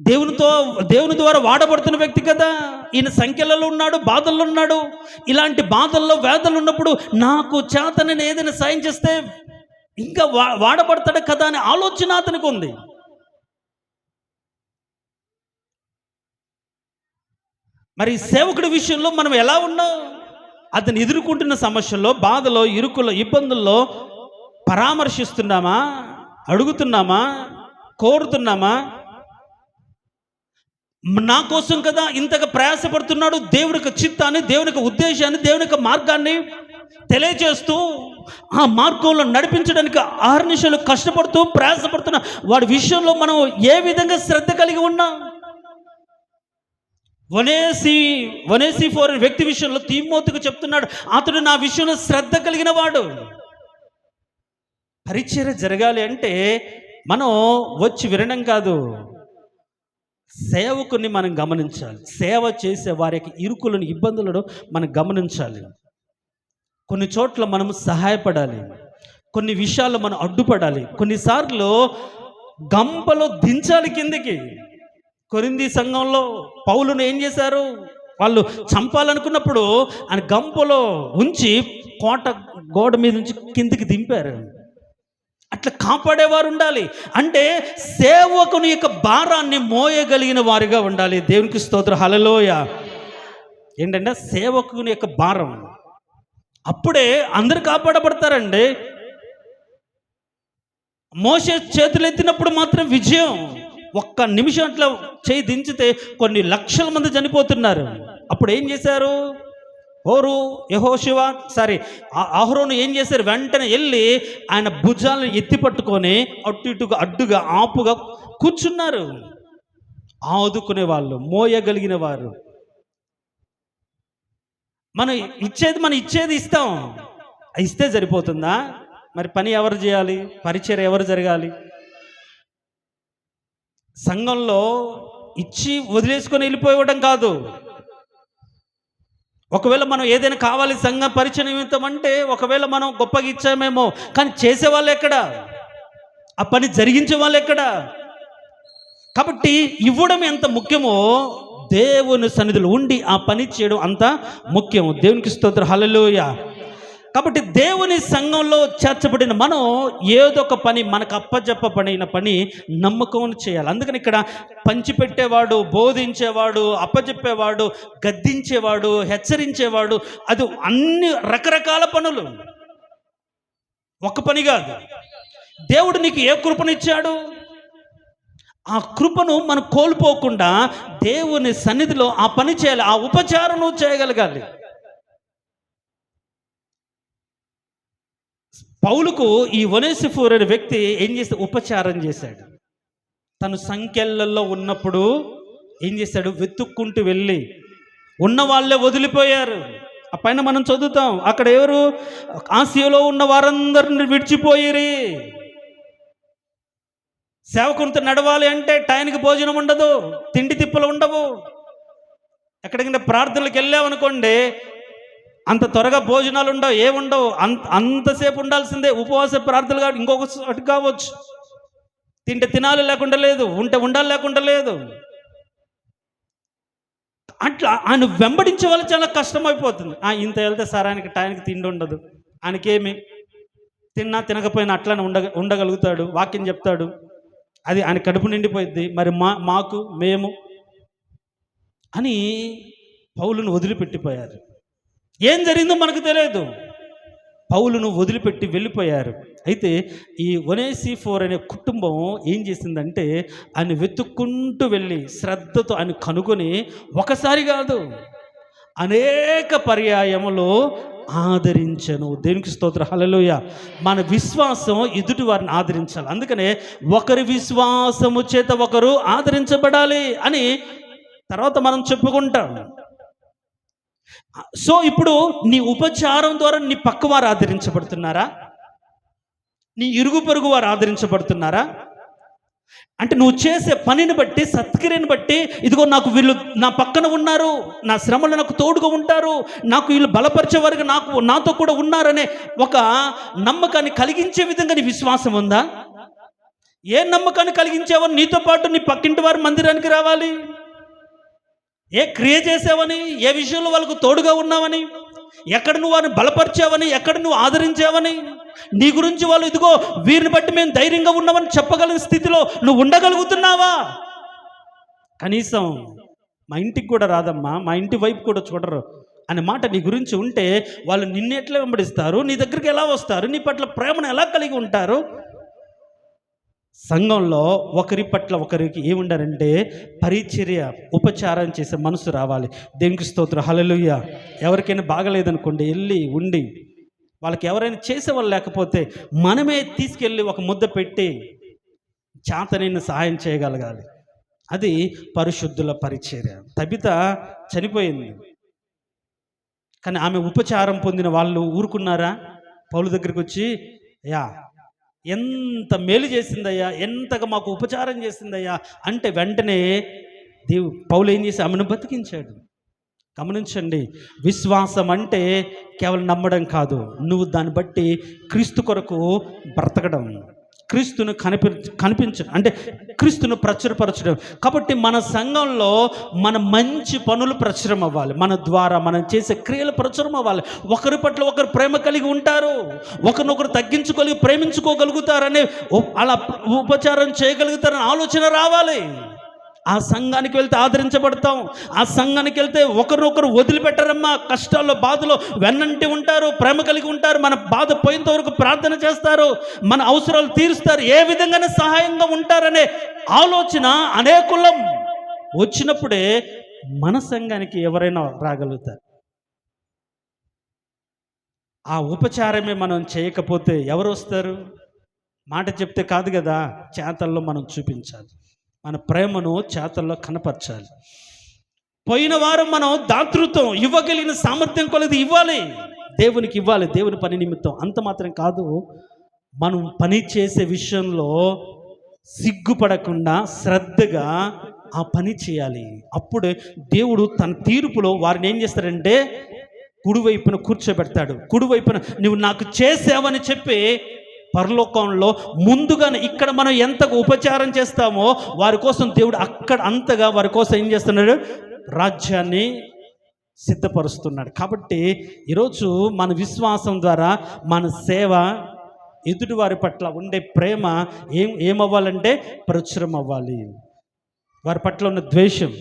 దేవుని ద్వారా వాడబడుతున్న వ్యక్తి కదా, ఈయన సంఖ్యలలో ఉన్నాడు, బాధల్లో ఉన్నాడు. ఇలాంటి బాధల్లో, వేదనలు ఉన్నప్పుడు నాకు చేత నేను ఏదైనా సాయం చేస్తే ఇంకా వాడబడతాడు కదా అనే ఆలోచన అతనికి ఉంది. మరి సేవకుడి విషయంలో మనం ఎలా ఉన్నాం? అతను ఎదుర్కొంటున్న సమస్యల్లో, బాధలో, ఇరుకులో, ఇబ్బందుల్లో పరామర్శిస్తున్నామా, అడుగుతున్నామా, కోరుతున్నామా? నా కోసం కదా ఇంతగా ప్రయాసపడుతున్నాడు, దేవుని యొక్క చిత్తాన్ని, దేవుని యొక్క ఉద్దేశాన్ని, దేవుని యొక్క మార్గాన్ని తెలియజేస్తూ ఆ మార్గంలో నడిపించడానికి అహర్నిశలు కష్టపడుతూ ప్రయాసపడుతున్న వాడి విషయంలో మనం ఏ విధంగా శ్రద్ధ కలిగి ఉన్నాం? ఒనేసిఫోరు వ్యక్తి విషయంలో తిమోతికి చెప్తున్నాడు, అతడు నా విషయంలో శ్రద్ధ కలిగిన వాడు. పరిచర్య జరగాలి అంటే మనం వచ్చి వినడం కాదు, సేవకుని మనం గమనించాలి. సేవ చేసే వారి యొక్క ఇరుకులను, ఇబ్బందులను మనం గమనించాలి. కొన్ని చోట్ల మనం సహాయపడాలి, కొన్ని విషయాల్లో మనం అడ్డుపడాలి, కొన్నిసార్లు గంపలో దించాలి కిందికి. కొరింథీ సంఘంలో పౌలును ఏం చేశారు? వాళ్ళు చంపాలనుకున్నప్పుడు ఆయన గంపలో ఉంచి కోట గోడ మీద నుంచి కిందికి దింపారు. అట్లా కాపాడేవారు ఉండాలి. అంటే సేవకుని యొక్క భారాన్ని మోయగలిగిన వారిగా ఉండాలి. దేవునికి స్తోత్రం, హల్లెలూయా. ఏంటంటే సేవకుని యొక్క భారం, అప్పుడే అందరు కాపాడబడతారండి. మోసే చేతులు ఎత్తినప్పుడు మాత్రం విజయం. ఒక్క నిమిషం అట్లా చేయి దించితే కొన్ని లక్షల మంది చనిపోతున్నారు. అప్పుడు ఏం చేశారు? అహరోను ఏం చేశారు? వెంటనే వెళ్ళి ఆయన భుజాలను ఎత్తి పట్టుకొని అటు ఇటుగా అడ్డుగా ఆపుగా కూర్చున్నారు. ఆదుకునే వాళ్ళు, మోయగలిగిన వారు. మనం ఇచ్చేది ఇస్తాం, ఇస్తే సరిపోతుందా? మరి పని ఎవరు చేయాలి? పరిచర్య ఎవరు జరగాలి? సంఘంలో ఇచ్చి వదిలేసుకొని వెళ్ళిపోవడం కాదు. ఒకవేళ మనం ఏదైనా కావాలి సంఘ పరిచయ నిమిత్తం అంటే ఒకవేళ మనం గొప్పగా ఇచ్చామేమో, కానీ చేసేవాళ్ళు ఎక్కడ? ఆ పని జరిగించే వాళ్ళు ఎక్కడ? కాబట్టి ఇవ్వడం ఎంత ముఖ్యమో దేవుని సన్నిధిలో ఉండి ఆ పని చేయడం అంత ముఖ్యం. దేవునికి స్తోత్రం, హల్లెలూయా. కాబట్టి దేవుని సంఘంలో చేర్చబడిన మనం ఏదో ఒక పని, మనకు అప్పచెప్పబడిన పని నమ్మకం చేయాలి. అందుకని ఇక్కడ పంచిపెట్టేవాడు, బోధించేవాడు, అప్పచెప్పేవాడు, గద్దించేవాడు, హెచ్చరించేవాడు, అది అన్ని రకరకాల పనులు, ఒక పని కాదు. దేవుడు నీకు ఏ కృపనిచ్చాడు? ఆ కృపను మనం కోల్పోకుండా దేవుని సన్నిధిలో ఆ పని చేయాలి, ఆ ఉపచారం నువ్వు చేయగలగాలి. పౌలుకు ఈ ఒనేసిఫోరు అనే వ్యక్తి ఏం చేస్తే ఉపచారం చేశాడు. తను సంఖ్యలలో ఉన్నప్పుడు ఏం చేశాడు? వెతుక్కుంటూ వెళ్ళి ఉన్న వాళ్ళే వదిలిపోయారు. ఆ పైన మనం చదువుతాం, అక్కడ ఎవరు? ఆసియాలో ఉన్న వారందరిని విడిచిపోయిరి. సేవకునితో నడవాలి అంటే టైంకి భోజనం ఉండదు, తిండి తిప్పలు ఉండవు. ఎక్కడికైనా ప్రార్థనలకు వెళ్ళామనుకోండి, అంత త్వరగా భోజనాలు ఉండవు, ఏముండవు. అంతసేపు ఉండాల్సిందే ఉపవాస ప్రార్థనలు కాదు, ఇంకొకటి కావచ్చు. తింటే తినాలి లేకుండా లేదు, ఉంటే ఉండాలి లేకుండా లేదు. అట్లా ఆయన వెంబడించే వాళ్ళు చాలా కష్టమైపోతుంది. ఇంత వెళ్తే సార్ ఆయనకి టైంకి తిండి ఉండదు, ఆయనకేమి తిన్నా తినకపోయినా అట్లనే ఉండగలుగుతాడు, వాక్యం చెప్తాడు, అది ఆయన కడుపు నిండిపోయింది. మరి మాకు మేము అని పౌలును వదిలిపెట్టిపోయారు. ఏం జరిగిందో మనకు తెలియదు, పౌలును వదిలిపెట్టి వెళ్ళిపోయారు. అయితే ఈ ఒనేసిఫోరు అనే కుటుంబం ఏం చేసిందంటే ఆయన వెతుక్కుంటూ వెళ్ళి శ్రద్ధతో ఆయన కనుగొని ఒకసారి కాదు అనేక పర్యాయములో ఆదరించను. దేనికి స్తోత్రం, హల్లెలూయా. మన విశ్వాసం ఎదుటి వారిని ఆదరించాలి. అందుకనే ఒకరి విశ్వాసము చేత ఒకరు ఆదరించబడాలి అని తర్వాత మనం చెప్పుకుంటాం. సో ఇప్పుడు నీ ఉపచారం ద్వారా నీ పక్క వారు ఆదరించబడుతున్నారా? నీ ఇరుగు పొరుగు వారు ఆదరించబడుతున్నారా? అంటే నువ్వు చేసే పనిని బట్టి, సత్క్రియని బట్టి, ఇదిగో నాకు వీళ్ళు నా పక్కన ఉన్నారు, నా శ్రమలు నాకు తోడుగా ఉంటారు, నాకు వీళ్ళు బలపరిచే వారికి నాతో కూడా ఉన్నారనే ఒక నమ్మకాన్ని కలిగించే విధంగా నీ విశ్వాసం ఉందా? ఏ నమ్మకాన్ని కలిగించేవని నీతో పాటు నీ పక్కింటి వారి మందిరానికి రావాలి? ఏ క్రియ చేసావని, ఏ విషయంలో వాళ్ళకు తోడుగా ఉన్నావని, ఎక్కడ నువ్వు వారిని బలపరిచావని, ఎక్కడ నువ్వు ఆదరించావని, నీ గురించి వాళ్ళు ఇదిగో వీరిని బట్టి మేము ధైర్యంగా ఉన్నామని చెప్పగలిగిన స్థితిలో నువ్వు ఉండగలుగుతున్నావా? కనీసం మా ఇంటికి కూడా రాదమ్మా, మా ఇంటి వైపు కూడా చూడరు అనే మాట నీ గురించి ఉంటే వాళ్ళు నిన్ను ఎట్లా వెంబడిస్తారు? నీ దగ్గరికి ఎలా వస్తారు? నీ పట్ల ప్రేమను ఎలా కలిగి ఉంటారు? సంఘంలో ఒకరి పట్ల ఒకరికి ఏముండారంటే పరిచర్య, ఉపచారం చేసే మనసు రావాలి. దేవునికి స్తోత్రం, హల్లెలూయా. ఎవరికైనా బాగలేదనుకోండి, వెళ్ళి ఉండి వాళ్ళకి ఎవరైనా చేసేవాళ్ళు లేకపోతే మనమే తీసుకెళ్ళి ఒక ముద్ద పెట్టి చేతనైన సహాయం చేయగలగాలి. అది పరిశుద్ధుల పరిచర్య. తబిత చనిపోయింది, కానీ ఆమె ఉపచారం పొందిన వాళ్ళు ఊరుకున్నారా? పౌలు దగ్గరికి వచ్చి, ఎంత మేలు చేసిందయ్యా, ఎంతగా మాకు ఉపచారం చేసిందయ్యా అంటే వెంటనే పౌలు ఏం చేసి ఆమెను బతికించాడు. గమనించండి, విశ్వాసం అంటే కేవలం నమ్మడం కాదు, నువ్వు దాన్ని బట్టి క్రీస్తు కొరకు బ్రతకడం, క్రీస్తును కనిపించడం, అంటే క్రీస్తును ప్రచురపరచడం. కాబట్టి మన సంఘంలో మన మంచి పనులు ప్రచురం అవ్వాలి, మన ద్వారా మనం చేసే క్రియలు ప్రచురం అవ్వాలి. ఒకరి పట్ల ఒకరు ప్రేమ కలిగి ఉంటారు, ఒకరినొకరు తగ్గించుకొని ప్రేమించుకోగలుగుతారనే, అలా ఉపచారం చేయగలుగుతారనే ఆలోచన రావాలి. ఆ సంఘానికి వెళ్తే ఆదరించబడతాం. ఆ సంఘానికి వెళ్తే ఒకరినొకరు వదిలిపెట్టరమ్మా. కష్టాల్లో బాధలో వెన్నంటి ఉంటారు, ప్రేమ కలిగి ఉంటారు, మన బాధ పోయేంత వరకు ప్రార్థన చేస్తారు, మన అవసరాలు తీరుస్తారు, ఏ విధంగానే సహాయంగా ఉంటారనే ఆలోచన అనేకులం వచ్చినప్పుడే మన సంఘానికి ఎవరైనా రాగలుగుతారు. ఆ ఉపచారమే మనం చేయకపోతే ఎవరు వస్తారు? మాట చెప్తే కాదు కదా, చేతల్లో మనం చూపించాలి, మన ప్రేమను చేతల్లో కనపరచాలి. పోయిన వారం మనం దాతృత్వం ఇవ్వగలిగిన సామర్థ్యం కొలది ఇవ్వాలి, దేవునికి ఇవ్వాలి, దేవుని పని నిమిత్తం. అంత మాత్రం కాదు, మనం పని చేసే విషయంలో సిగ్గుపడకుండా శ్రద్ధగా ఆ పని చేయాలి. అప్పుడే దేవుడు తన తీర్పులో వారిని ఏం చేస్తాడంటే కుడివైపున కూర్చోబెడతాడు. కుడివైపున నువ్వు నాకు చేసావని చెప్పి పరలోకంలో ముందుగానే ఇక్కడ మనం ఎంతగా ఉపచారం చేస్తామో వారి కోసం దేవుడు అక్కడ అంతగా వారి కోసం ఏం చేస్తున్నాడు? రాజ్యాన్ని సిద్ధపరుస్తున్నాడు. కాబట్టి ఈరోజు మన విశ్వాసం ద్వారా మన సేవ, ఎదుటి వారి పట్ల ఉండే ప్రేమ ఏమవ్వాలంటే ప్రచురం అవ్వాలి. వారి పట్ల ఉన్న ద్వేషం,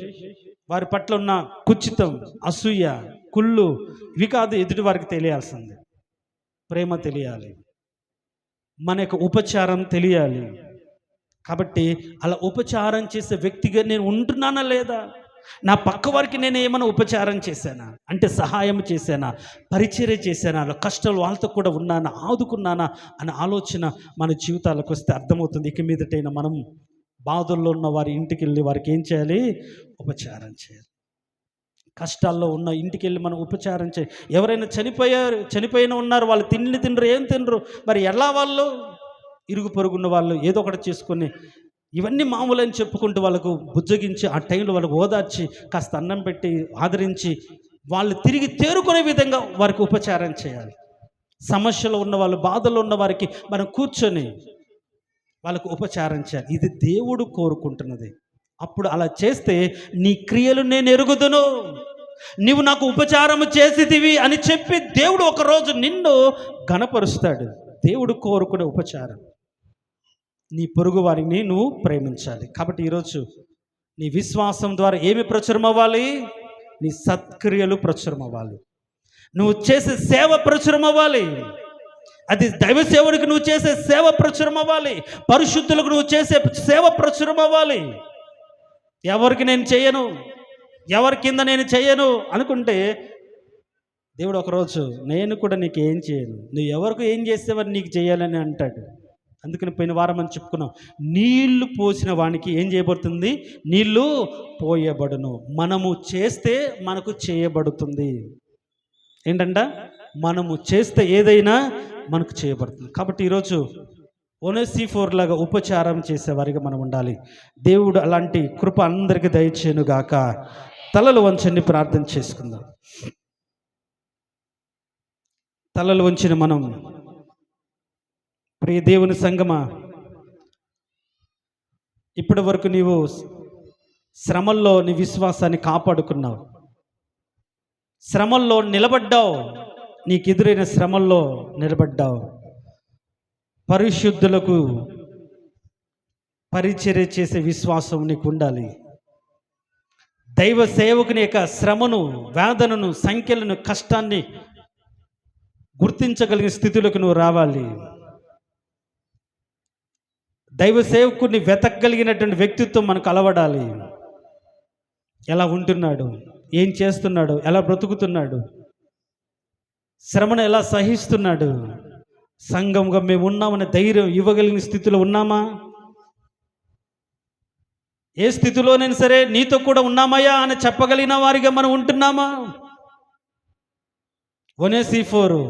వారి పట్ల ఉన్న కుచితం, అసూయ, కుళ్ళు ఇవి కాదు ఎదుటి వారికి తెలియాల్సింది. ప్రేమ తెలియాలి, మన యొక్క ఉపచారం తెలియాలి. కాబట్టి అలా ఉపచారం చేసే వ్యక్తిగా నేను ఉంటున్నానా లేదా? నా పక్క వారికి నేను ఏమైనా ఉపచారం చేశానా, అంటే సహాయం చేశానా, పరిచర్య చేశానా, కష్టాలు వాళ్ళతో కూడా ఉన్నానా, ఆదుకున్నానా అనే ఆలోచన మన జీవితాలకు వస్తే అర్థమవుతుంది. ఇక మీదటైనా మనం బాధల్లో ఉన్న వారి ఇంటికి వెళ్ళి వారికి ఏం చేయాలి? ఉపచారం చేయాలి. కష్టాల్లో ఉన్న ఇంటికి వెళ్ళి మనం ఉపచారం చేయాలి. ఎవరైనా చనిపోయిన ఉన్నారు, వాళ్ళు తినరు, ఏం తినరు, మరి ఎలా వాళ్ళు? ఇరుగు పొరుగున్న వాళ్ళు ఏదో ఒకటి చేసుకొని ఇవన్నీ మామూలు అని చెప్పుకుంటూ వాళ్ళకు బుజ్జగించి ఆ టైంలో వాళ్ళకు ఓదార్చి కాస్త అన్నం పెట్టి ఆదరించి వాళ్ళు తిరిగి తేరుకునే విధంగా వారికి ఉపచారం చేయాలి. సమస్యలు ఉన్న వాళ్ళు, బాధలు ఉన్న వారికి మనం కూర్చొని వాళ్ళకు ఉపచారం చేయాలి. ఇది దేవుడు కోరుకుంటున్నది. అప్పుడు అలా చేస్తే నీ క్రియలు నేను ఎరుగుదును, నీవు నాకు ఉపచారం చేసేదివి అని చెప్పి దేవుడు ఒకరోజు నిన్ను ఘనపరుస్తాడు. దేవుడు కోరుకునే ఉపచారం, నీ పొరుగు వారిని నువ్వు ప్రేమించాలి. కాబట్టి ఈరోజు నీ విశ్వాసం ద్వారా ఏమి ప్రచురం అవ్వాలి? నీ సత్క్రియలు ప్రచురం అవ్వాలి. నువ్వు చేసే సేవ ప్రచురం అవ్వాలి. అది దైవ సేవకుడికి నువ్వు చేసే సేవ ప్రచురం అవ్వాలి. పరిశుద్ధులకు నువ్వు చేసే సేవ ప్రచురం అవ్వాలి. ఎవరికి నేను చేయను, ఎవరి కింద నేను చేయను అనుకుంటే దేవుడు ఒకరోజు నేను కూడా నీకు ఏం చేయను, నువ్వు ఎవరికి ఏం చేసేవారు నీకు చేయాలని అంటాడు. అందుకని పోయిన వారం అని చెప్పుకున్నాం, నీళ్లు పోసిన వానికి ఏం చేయబడుతుంది? నీళ్లు పోయబడును. మనము చేస్తే మనకు చేయబడుతుంది. ఏంటంట? మనము చేస్తే ఏదైనా మనకు చేయబడుతుంది. కాబట్టి ఈరోజు ఒనేసిఫోర్ లాగా ఉపచారం చేసేవారిగా మనం ఉండాలి. దేవుడు అలాంటి కృప అందరికీ దయచేయునుగాక. తలలు వంచండి, ప్రార్థన చేసుకుందాం. తలలు వంచిన మనం, ప్రియ దేవుని సంగమా, ఇప్పటి వరకు నీవు శ్రమల్లో నీ విశ్వాసాన్ని కాపాడుకున్నావు, శ్రమల్లో నిలబడ్డావు, నీకు ఎదురైన శ్రమల్లో నిలబడ్డావు. పరిశుద్ధులకు పరిచర్య చేసే విశ్వాసం నీకు ఉండాలి. దైవ సేవకుని యొక్క శ్రమను, వేదనను, సంఖ్యలను, కష్టాన్ని గుర్తించగలిగిన స్థితిలోకి నువ్వు రావాలి. దైవ సేవకుడిని వెతకగలిగినటువంటి వ్యక్తిత్వం మనకు అలవడాలి. ఎలా ఉంటున్నాడు, ఏం చేస్తున్నాడు, ఎలా బ్రతుకుతున్నాడు, శ్రమను ఎలా సహిస్తున్నాడు, సంఘంగా మేము ఉన్నామనే ధైర్యం ఇవ్వగలిగిన స్థితిలో ఉన్నామా? ఏ స్థితిలోనైనా సరే నీతో కూడా ఉన్నామయ్యా అని చెప్పగలిగిన వారిగా మనం ఉంటున్నామా? ఒనేసిఫోరు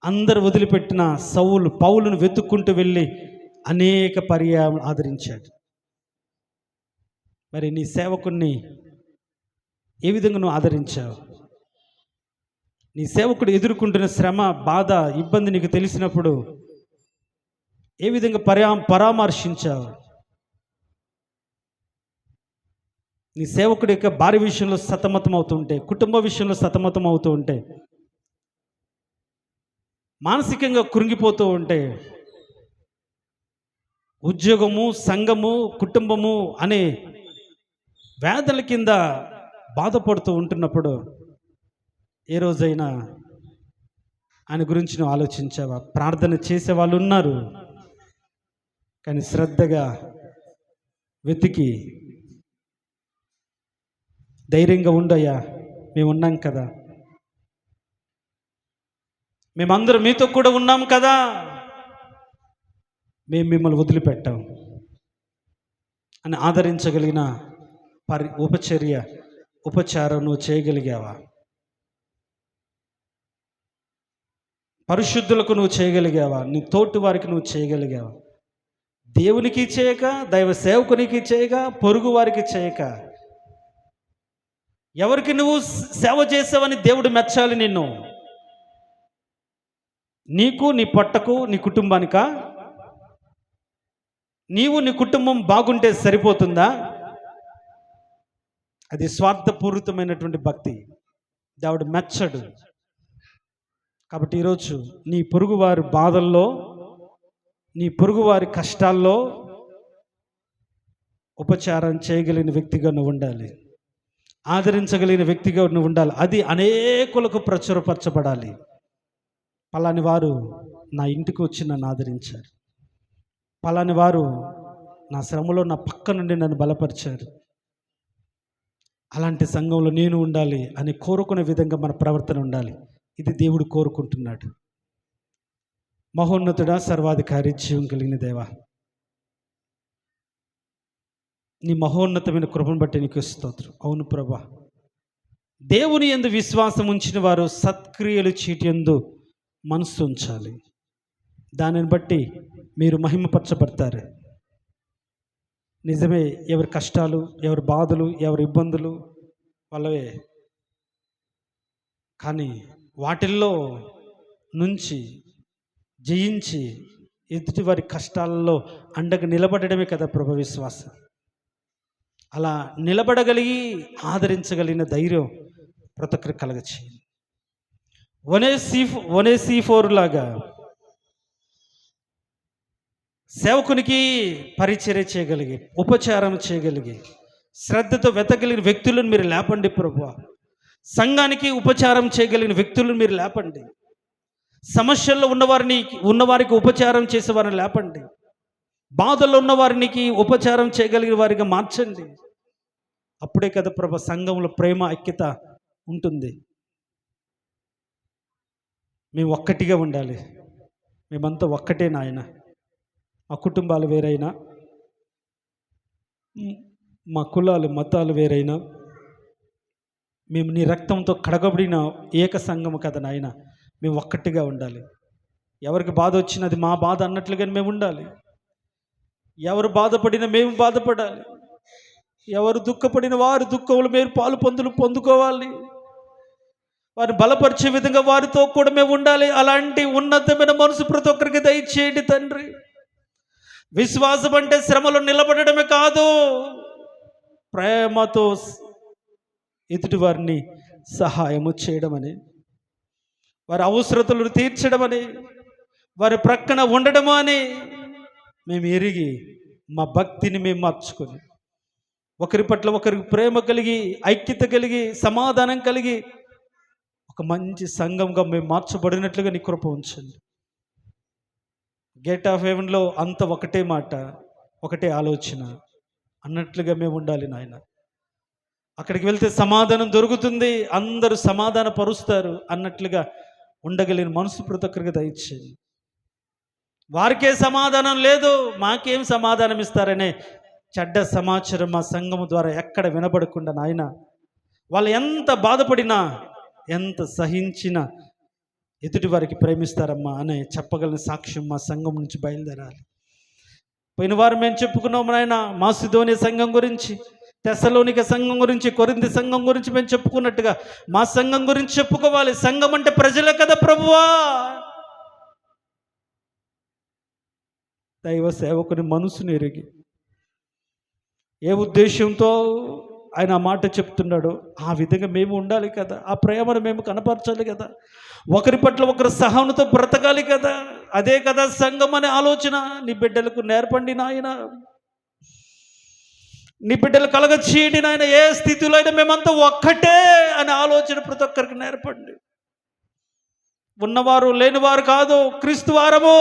అందరు వదిలిపెట్టిన పౌలును వెతుక్కుంటూ వెళ్ళి అనేక పర్యాయం ఆదరించాడు. మరి నీ సేవకుడిని ఏ విధంగా నువ్వు ఆదరించావు? నీ సేవకుడు ఎదుర్కొంటున్న శ్రమ, బాధ, ఇబ్బంది నీకు తెలిసినప్పుడు ఏ విధంగా పరామర్శించావు? నీ సేవకుడి యొక్క భార్య విషయంలో సతమతం అవుతూ ఉంటే, కుటుంబ విషయంలో సతమతం అవుతూ ఉంటే, మానసికంగా కృంగిపోతూ ఉంటే, ఉద్యోగము, సంఘము, కుటుంబము అనే వేదనల కింద బాధపడుతూ ఉంటున్నప్పుడు ఏ రోజైనా ఆయన గురించి నువ్వు ఆలోచించావా? ప్రార్థన చేసే వాళ్ళు ఉన్నారు, కానీ శ్రద్ధగా వెతికి ధైర్యంగా ఉండయ్యా, మేము ఉన్నాం కదా, మేమందరం మీతో కూడా ఉన్నాం కదా, మేము మిమ్మల్ని వదిలిపెట్టాం అని ఆదరించగలిగిన ఉపచారం నువ్వు చేయగలిగావా? పరిశుద్ధులకు నువ్వు చేయగలిగావా? నీ తోటి వారికి నువ్వు చేయగలిగావా? దేవునికి చేయక, దైవ సేవకునికి చేయక, పొరుగు వారికి చేయక, ఎవరికి నువ్వు సేవ చేసావని దేవుడు మెచ్చాలి నిన్ను? నీకు, నీ పొట్టకు, నీ కుటుంబానికా? నీవు నీ కుటుంబం బాగుంటే సరిపోతుందా? అది స్వార్థపూరితమైనటువంటి భక్తి, దేవుడు మెచ్చడు. కాబట్టి ఈరోజు నీ పొరుగువారి బాధల్లో, నీ పొరుగువారి కష్టాల్లో ఉపచారం చేయగలిగిన వ్యక్తిగా నువ్వు ఉండాలి. ఆదరించగలిగిన వ్యక్తిగా నువ్వు ఉండాలి. అది అనేకులకు ప్రచురపరచబడాలి. పలాని వారు నా ఇంటికి వచ్చి నన్ను ఆదరించారు, పలాని వారు నా శ్రమలో నా పక్క నుండి నన్ను బలపరిచారు, అలాంటి సంఘంలో నేను ఉండాలి అని కోరుకునే విధంగా మన ప్రవర్తన ఉండాలి. ఇది దేవుడు కోరుకుంటున్నాడు. మహోన్నతుడా, సర్వాధికారి, జీవం కలిగిన దేవా, నీ మహోన్నతమైన కృపను బట్టి నీకు స్తోత్రం. అవును ప్రభా, దేవుని యందు విశ్వాసం ఉంచిన వారు సత్క్రియలు చీటి యందు మనసు ఉంచాలి. దానిని బట్టి మీరు మహిమపరచబడతారు. నిజమే, ఎవరి కష్టాలు, ఎవరి బాధలు, ఎవరి ఇబ్బందులు వాళ్ళవే కానీ వాటిల్లో నుంచి జయించి ఎదుటి వారి కష్టాలలో అండగా నిలబడడమే కదా ప్రభు విశ్వాసం. అలా నిలబడగలిగి ఆదరించగలిగిన ధైర్యం ప్రతి ఒక్కరికి కలగచేయండి. ఒనేసిఫోరు లాగా సేవకునికి పరిచర్య చేయగలిగి, ఉపచారం చేయగలిగి, శ్రద్ధతో వెతకగలిగిన వ్యక్తులను మీరు లేపండి ప్రభువా. సంఘానికి ఉపచారం చేయగలిగిన వ్యక్తులను మీరు లేపండి. సమస్యల్లో ఉన్నవారికి ఉపచారం చేసేవారిని లేపండి. బాధల్లో ఉన్నవారికి ఉపచారం చేయగలిగిన వారిగా మార్చండి. అప్పుడే కదా ప్రభు సంఘంలో ప్రేమ ఐక్యత ఉంటుంది. మేము ఒక్కటిగా ఉండాలి. మేమంతా ఒక్కటే నాయన. మా కుటుంబాలు వేరైనా, మా కులాలు మతాలు వేరైనా, మేము నీ రక్తంతో కడగబడిన ఏక సంఘము కదా నాయన. మేము ఒక్కటిగా ఉండాలి. ఎవరికి బాధ వచ్చినా అది మా బాధ అన్నట్లుగానే మేము ఉండాలి. ఎవరు బాధపడినా మేము బాధపడాలి. ఎవరు దుఃఖపడిన వారు దుఃఖంలో మేము పొందుకోవాలి. వారిని బలపరిచే విధంగా వారితో కూడా మేము ఉండాలి. అలాంటి ఉన్నతమైన మనసు ప్రతి ఒక్కరికి దయచేయండి తండ్రి. విశ్వాసం అంటే శ్రమలో నిలబడమే కాదు, ప్రేమతో ఎదుటి వారిని సహాయము చేయడమని, వారి అవసరతలను తీర్చడమని, వారి ప్రక్కన ఉండడము అని మేము ఎరిగి మా భక్తిని మేము మార్చుకొని ఒకరి పట్ల ఒకరికి ప్రేమ కలిగి, ఐక్యత కలిగి, సమాధానం కలిగి ఒక మంచి సంఘంగా మేము మార్చబడినట్లుగా నీ కృప ఉంచండి. గేట్ ఆఫ్ హెవెన్లో అంత ఒకటే మాట, ఒకటే ఆలోచన అన్నట్లుగా మేము ఉండాలి నాయన. అక్కడికి వెళ్తే సమాధానం దొరుకుతుంది, అందరూ సమాధాన పరుస్తారు అన్నట్లుగా ఉండగలిగిన మనసు ప్రతి ఒక్కరికి దయచేయండి. వారికే సమాధానం లేదు, మాకేం సమాధానం ఇస్తారనే చెడ్డ సమాచారం మా సంఘము ద్వారా ఎక్కడ వినబడకుండా నాయన, వాళ్ళు ఎంత బాధపడినా ఎంత సహించినా ఎదుటి వారికి ప్రేమిస్తారమ్మా అనే చెప్పగలిగిన సాక్ష్యం మా సంఘం నుంచి బయలుదేరాలి. పోయిన వారం మేము చెప్పుకున్నాం నాయన, మాసిదోనియ సంఘం గురించి, తెస్సలోనిక సంఘం గురించి, కొరింథీ సంఘం గురించి మేము చెప్పుకున్నట్టుగా మా సంఘం గురించి చెప్పుకోవాలి. సంఘం అంటే ప్రజలే కదా ప్రభువా. దైవ సేవకుని మనసుని ఎరిగి ఏ ఉద్దేశంతో ఆయన ఆ మాట చెప్తున్నాడో ఆ విధంగా మేము ఉండాలి కదా. ఆ ప్రేమను మేము కనపరచాలి కదా. ఒకరి పట్ల ఒకరు సహనంతో బ్రతకాలి కదా. అదే కదా సంఘం అనే ఆలోచన నీ బిడ్డలకు నేర్పండి నాయన. నీ బిడ్డలు కలగచేయండి నాయన. ఏ స్థితిలో అయినా మేమంతా ఒక్కటే అనే ఆలోచన ప్రతి ఒక్కరికి నేర్పండి. ఉన్నవారు లేనివారు కాదు, క్రీస్తు వారము,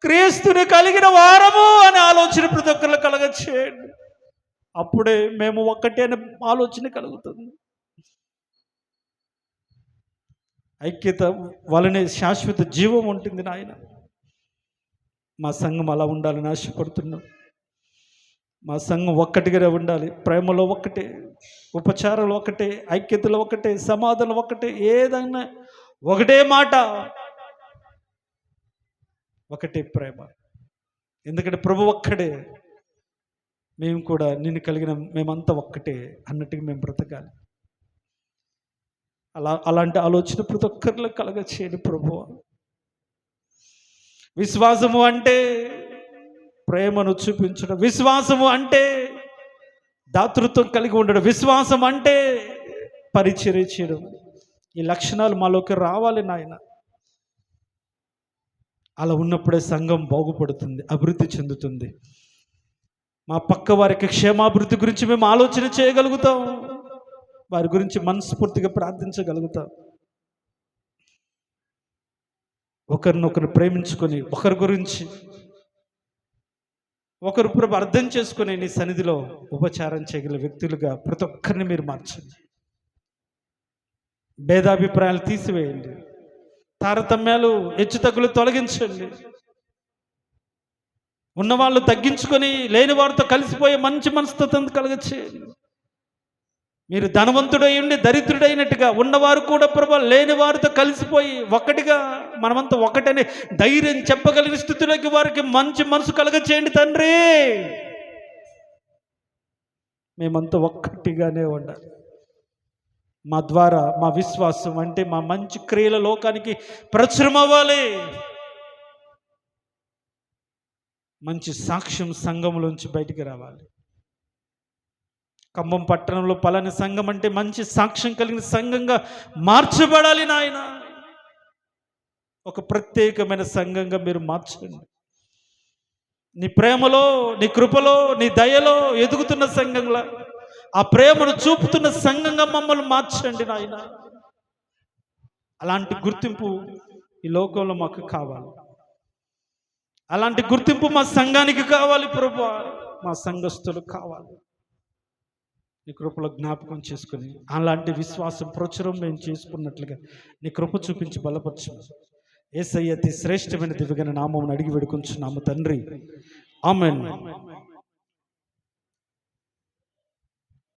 క్రీస్తుని కలిగిన వారము అనే ఆలోచన ప్రతి ఒక్కరిలో కలగచేయండి. అప్పుడే మేము ఒక్కటే అనే ఆలోచన కలుగుతుంది. ఐక్యత వలనే శాశ్వత జీవం ఉంటుంది నాయన. మా సంఘం అలా ఉండాలని ఆశపడుతున్నాం. మా సంఘం ఒక్కటిగా ఉండాలి. ప్రేమలో ఒక్కటే, ఉపచారాలు ఒకటే, ఐక్యతలో ఒకటే, సమాధానం ఒకటే, ఏదైనా ఒకటే మాట, ఒకటే ప్రేమ. ఎందుకంటే ప్రభు ఒక్కడే, మేము కూడా నిన్ను కలిగిన మేమంతా ఒక్కటే అన్నట్టుగా మేము బ్రతకాలి. అలాంటి ఆలోచన ప్రతి ఒక్కరిలో కలగచేయండి ప్రభువా. విశ్వాసము అంటే ప్రేమను చూపించడం, విశ్వాసము అంటే దాతృత్వం కలిగి ఉండడం, విశ్వాసం అంటే పరిచర్య చేయడం. ఈ లక్షణాలు మాలోకి రావాలి నాయన. అలా ఉన్నప్పుడే సంఘం బాగుపడుతుంది, అభివృద్ధి చెందుతుంది. మా పక్క వారికి క్షేమాభివృద్ధి గురించి మేము ఆలోచన చేయగలుగుతాం, వారి గురించి మనస్ఫూర్తిగా ప్రార్థించగలుగుతాం. ఒకరినొకరు ప్రేమించుకొని, ఒకరి గురించి ఒకరు ప్రభు అర్థం చేసుకుని నీ సన్నిధిలో ఉపచారం చేయగల వ్యక్తులుగా ప్రతి ఒక్కరిని మీరు మార్చండి. భేదాభిప్రాయాలు తీసివేయండి, తారతమ్యాలు హెచ్చుతగ్గులు తొలగించండి. ఉన్నవాళ్ళు తగ్గించుకొని లేని వారితో కలిసిపోయే మంచి మనస్తత్వం కలగచేయండి. మీరు ధనవంతుడై ఉండి దరిద్రుడైనట్టుగా ఉన్నవారు కూడా ప్రభు లేని వారితో కలిసిపోయి ఒక్కటిగా మనమంతా ఒకటని ధైర్యం చెప్పగలిగిన స్థితిలోకి వారికి మంచి మనసు కలగచేయండి తండ్రి. మేమంతా ఒక్కటిగానే ఉండాలి. మా ద్వారా మా విశ్వాసం అంటే మా మంచి క్రియల లోకానికి ప్రచురం అవ్వాలి. మంచి సాక్ష్యం సంఘంలోంచి బయటికి రావాలి. ఖమ్మం పట్టణంలో పలాని సంఘం అంటే మంచి సాక్ష్యం కలిగిన సంఘంగా మార్చబడాలి నాయన. ఒక ప్రత్యేకమైన సంఘంగా మీరు మార్చండి. నీ ప్రేమలో, నీ కృపలో, నీ దయలో ఎదుగుతున్న సంఘంలా, ఆ ప్రేమను చూపుతున్న సంఘంగా మమ్మల్ని మార్చండి నాయన. అలాంటి గుర్తింపు ఈ లోకంలో మాకు కావాలి. అలాంటి గుర్తింపు మా సంఘానికి కావాలి ప్రభువా. మా సంఘస్థులు కావాలి. నీ కృపలో జ్ఞాపకం చేసుకుని అలాంటి విశ్వాసం ప్రచురం మేము చేసుకున్నట్లుగా నీ కృప చూపించి బలపరచు. యేసయ్య అతి శ్రేష్టమైన దివ్యమైన నామమును అడిగి వేడుకొంచున్నాము తండ్రి. ఆమేన్.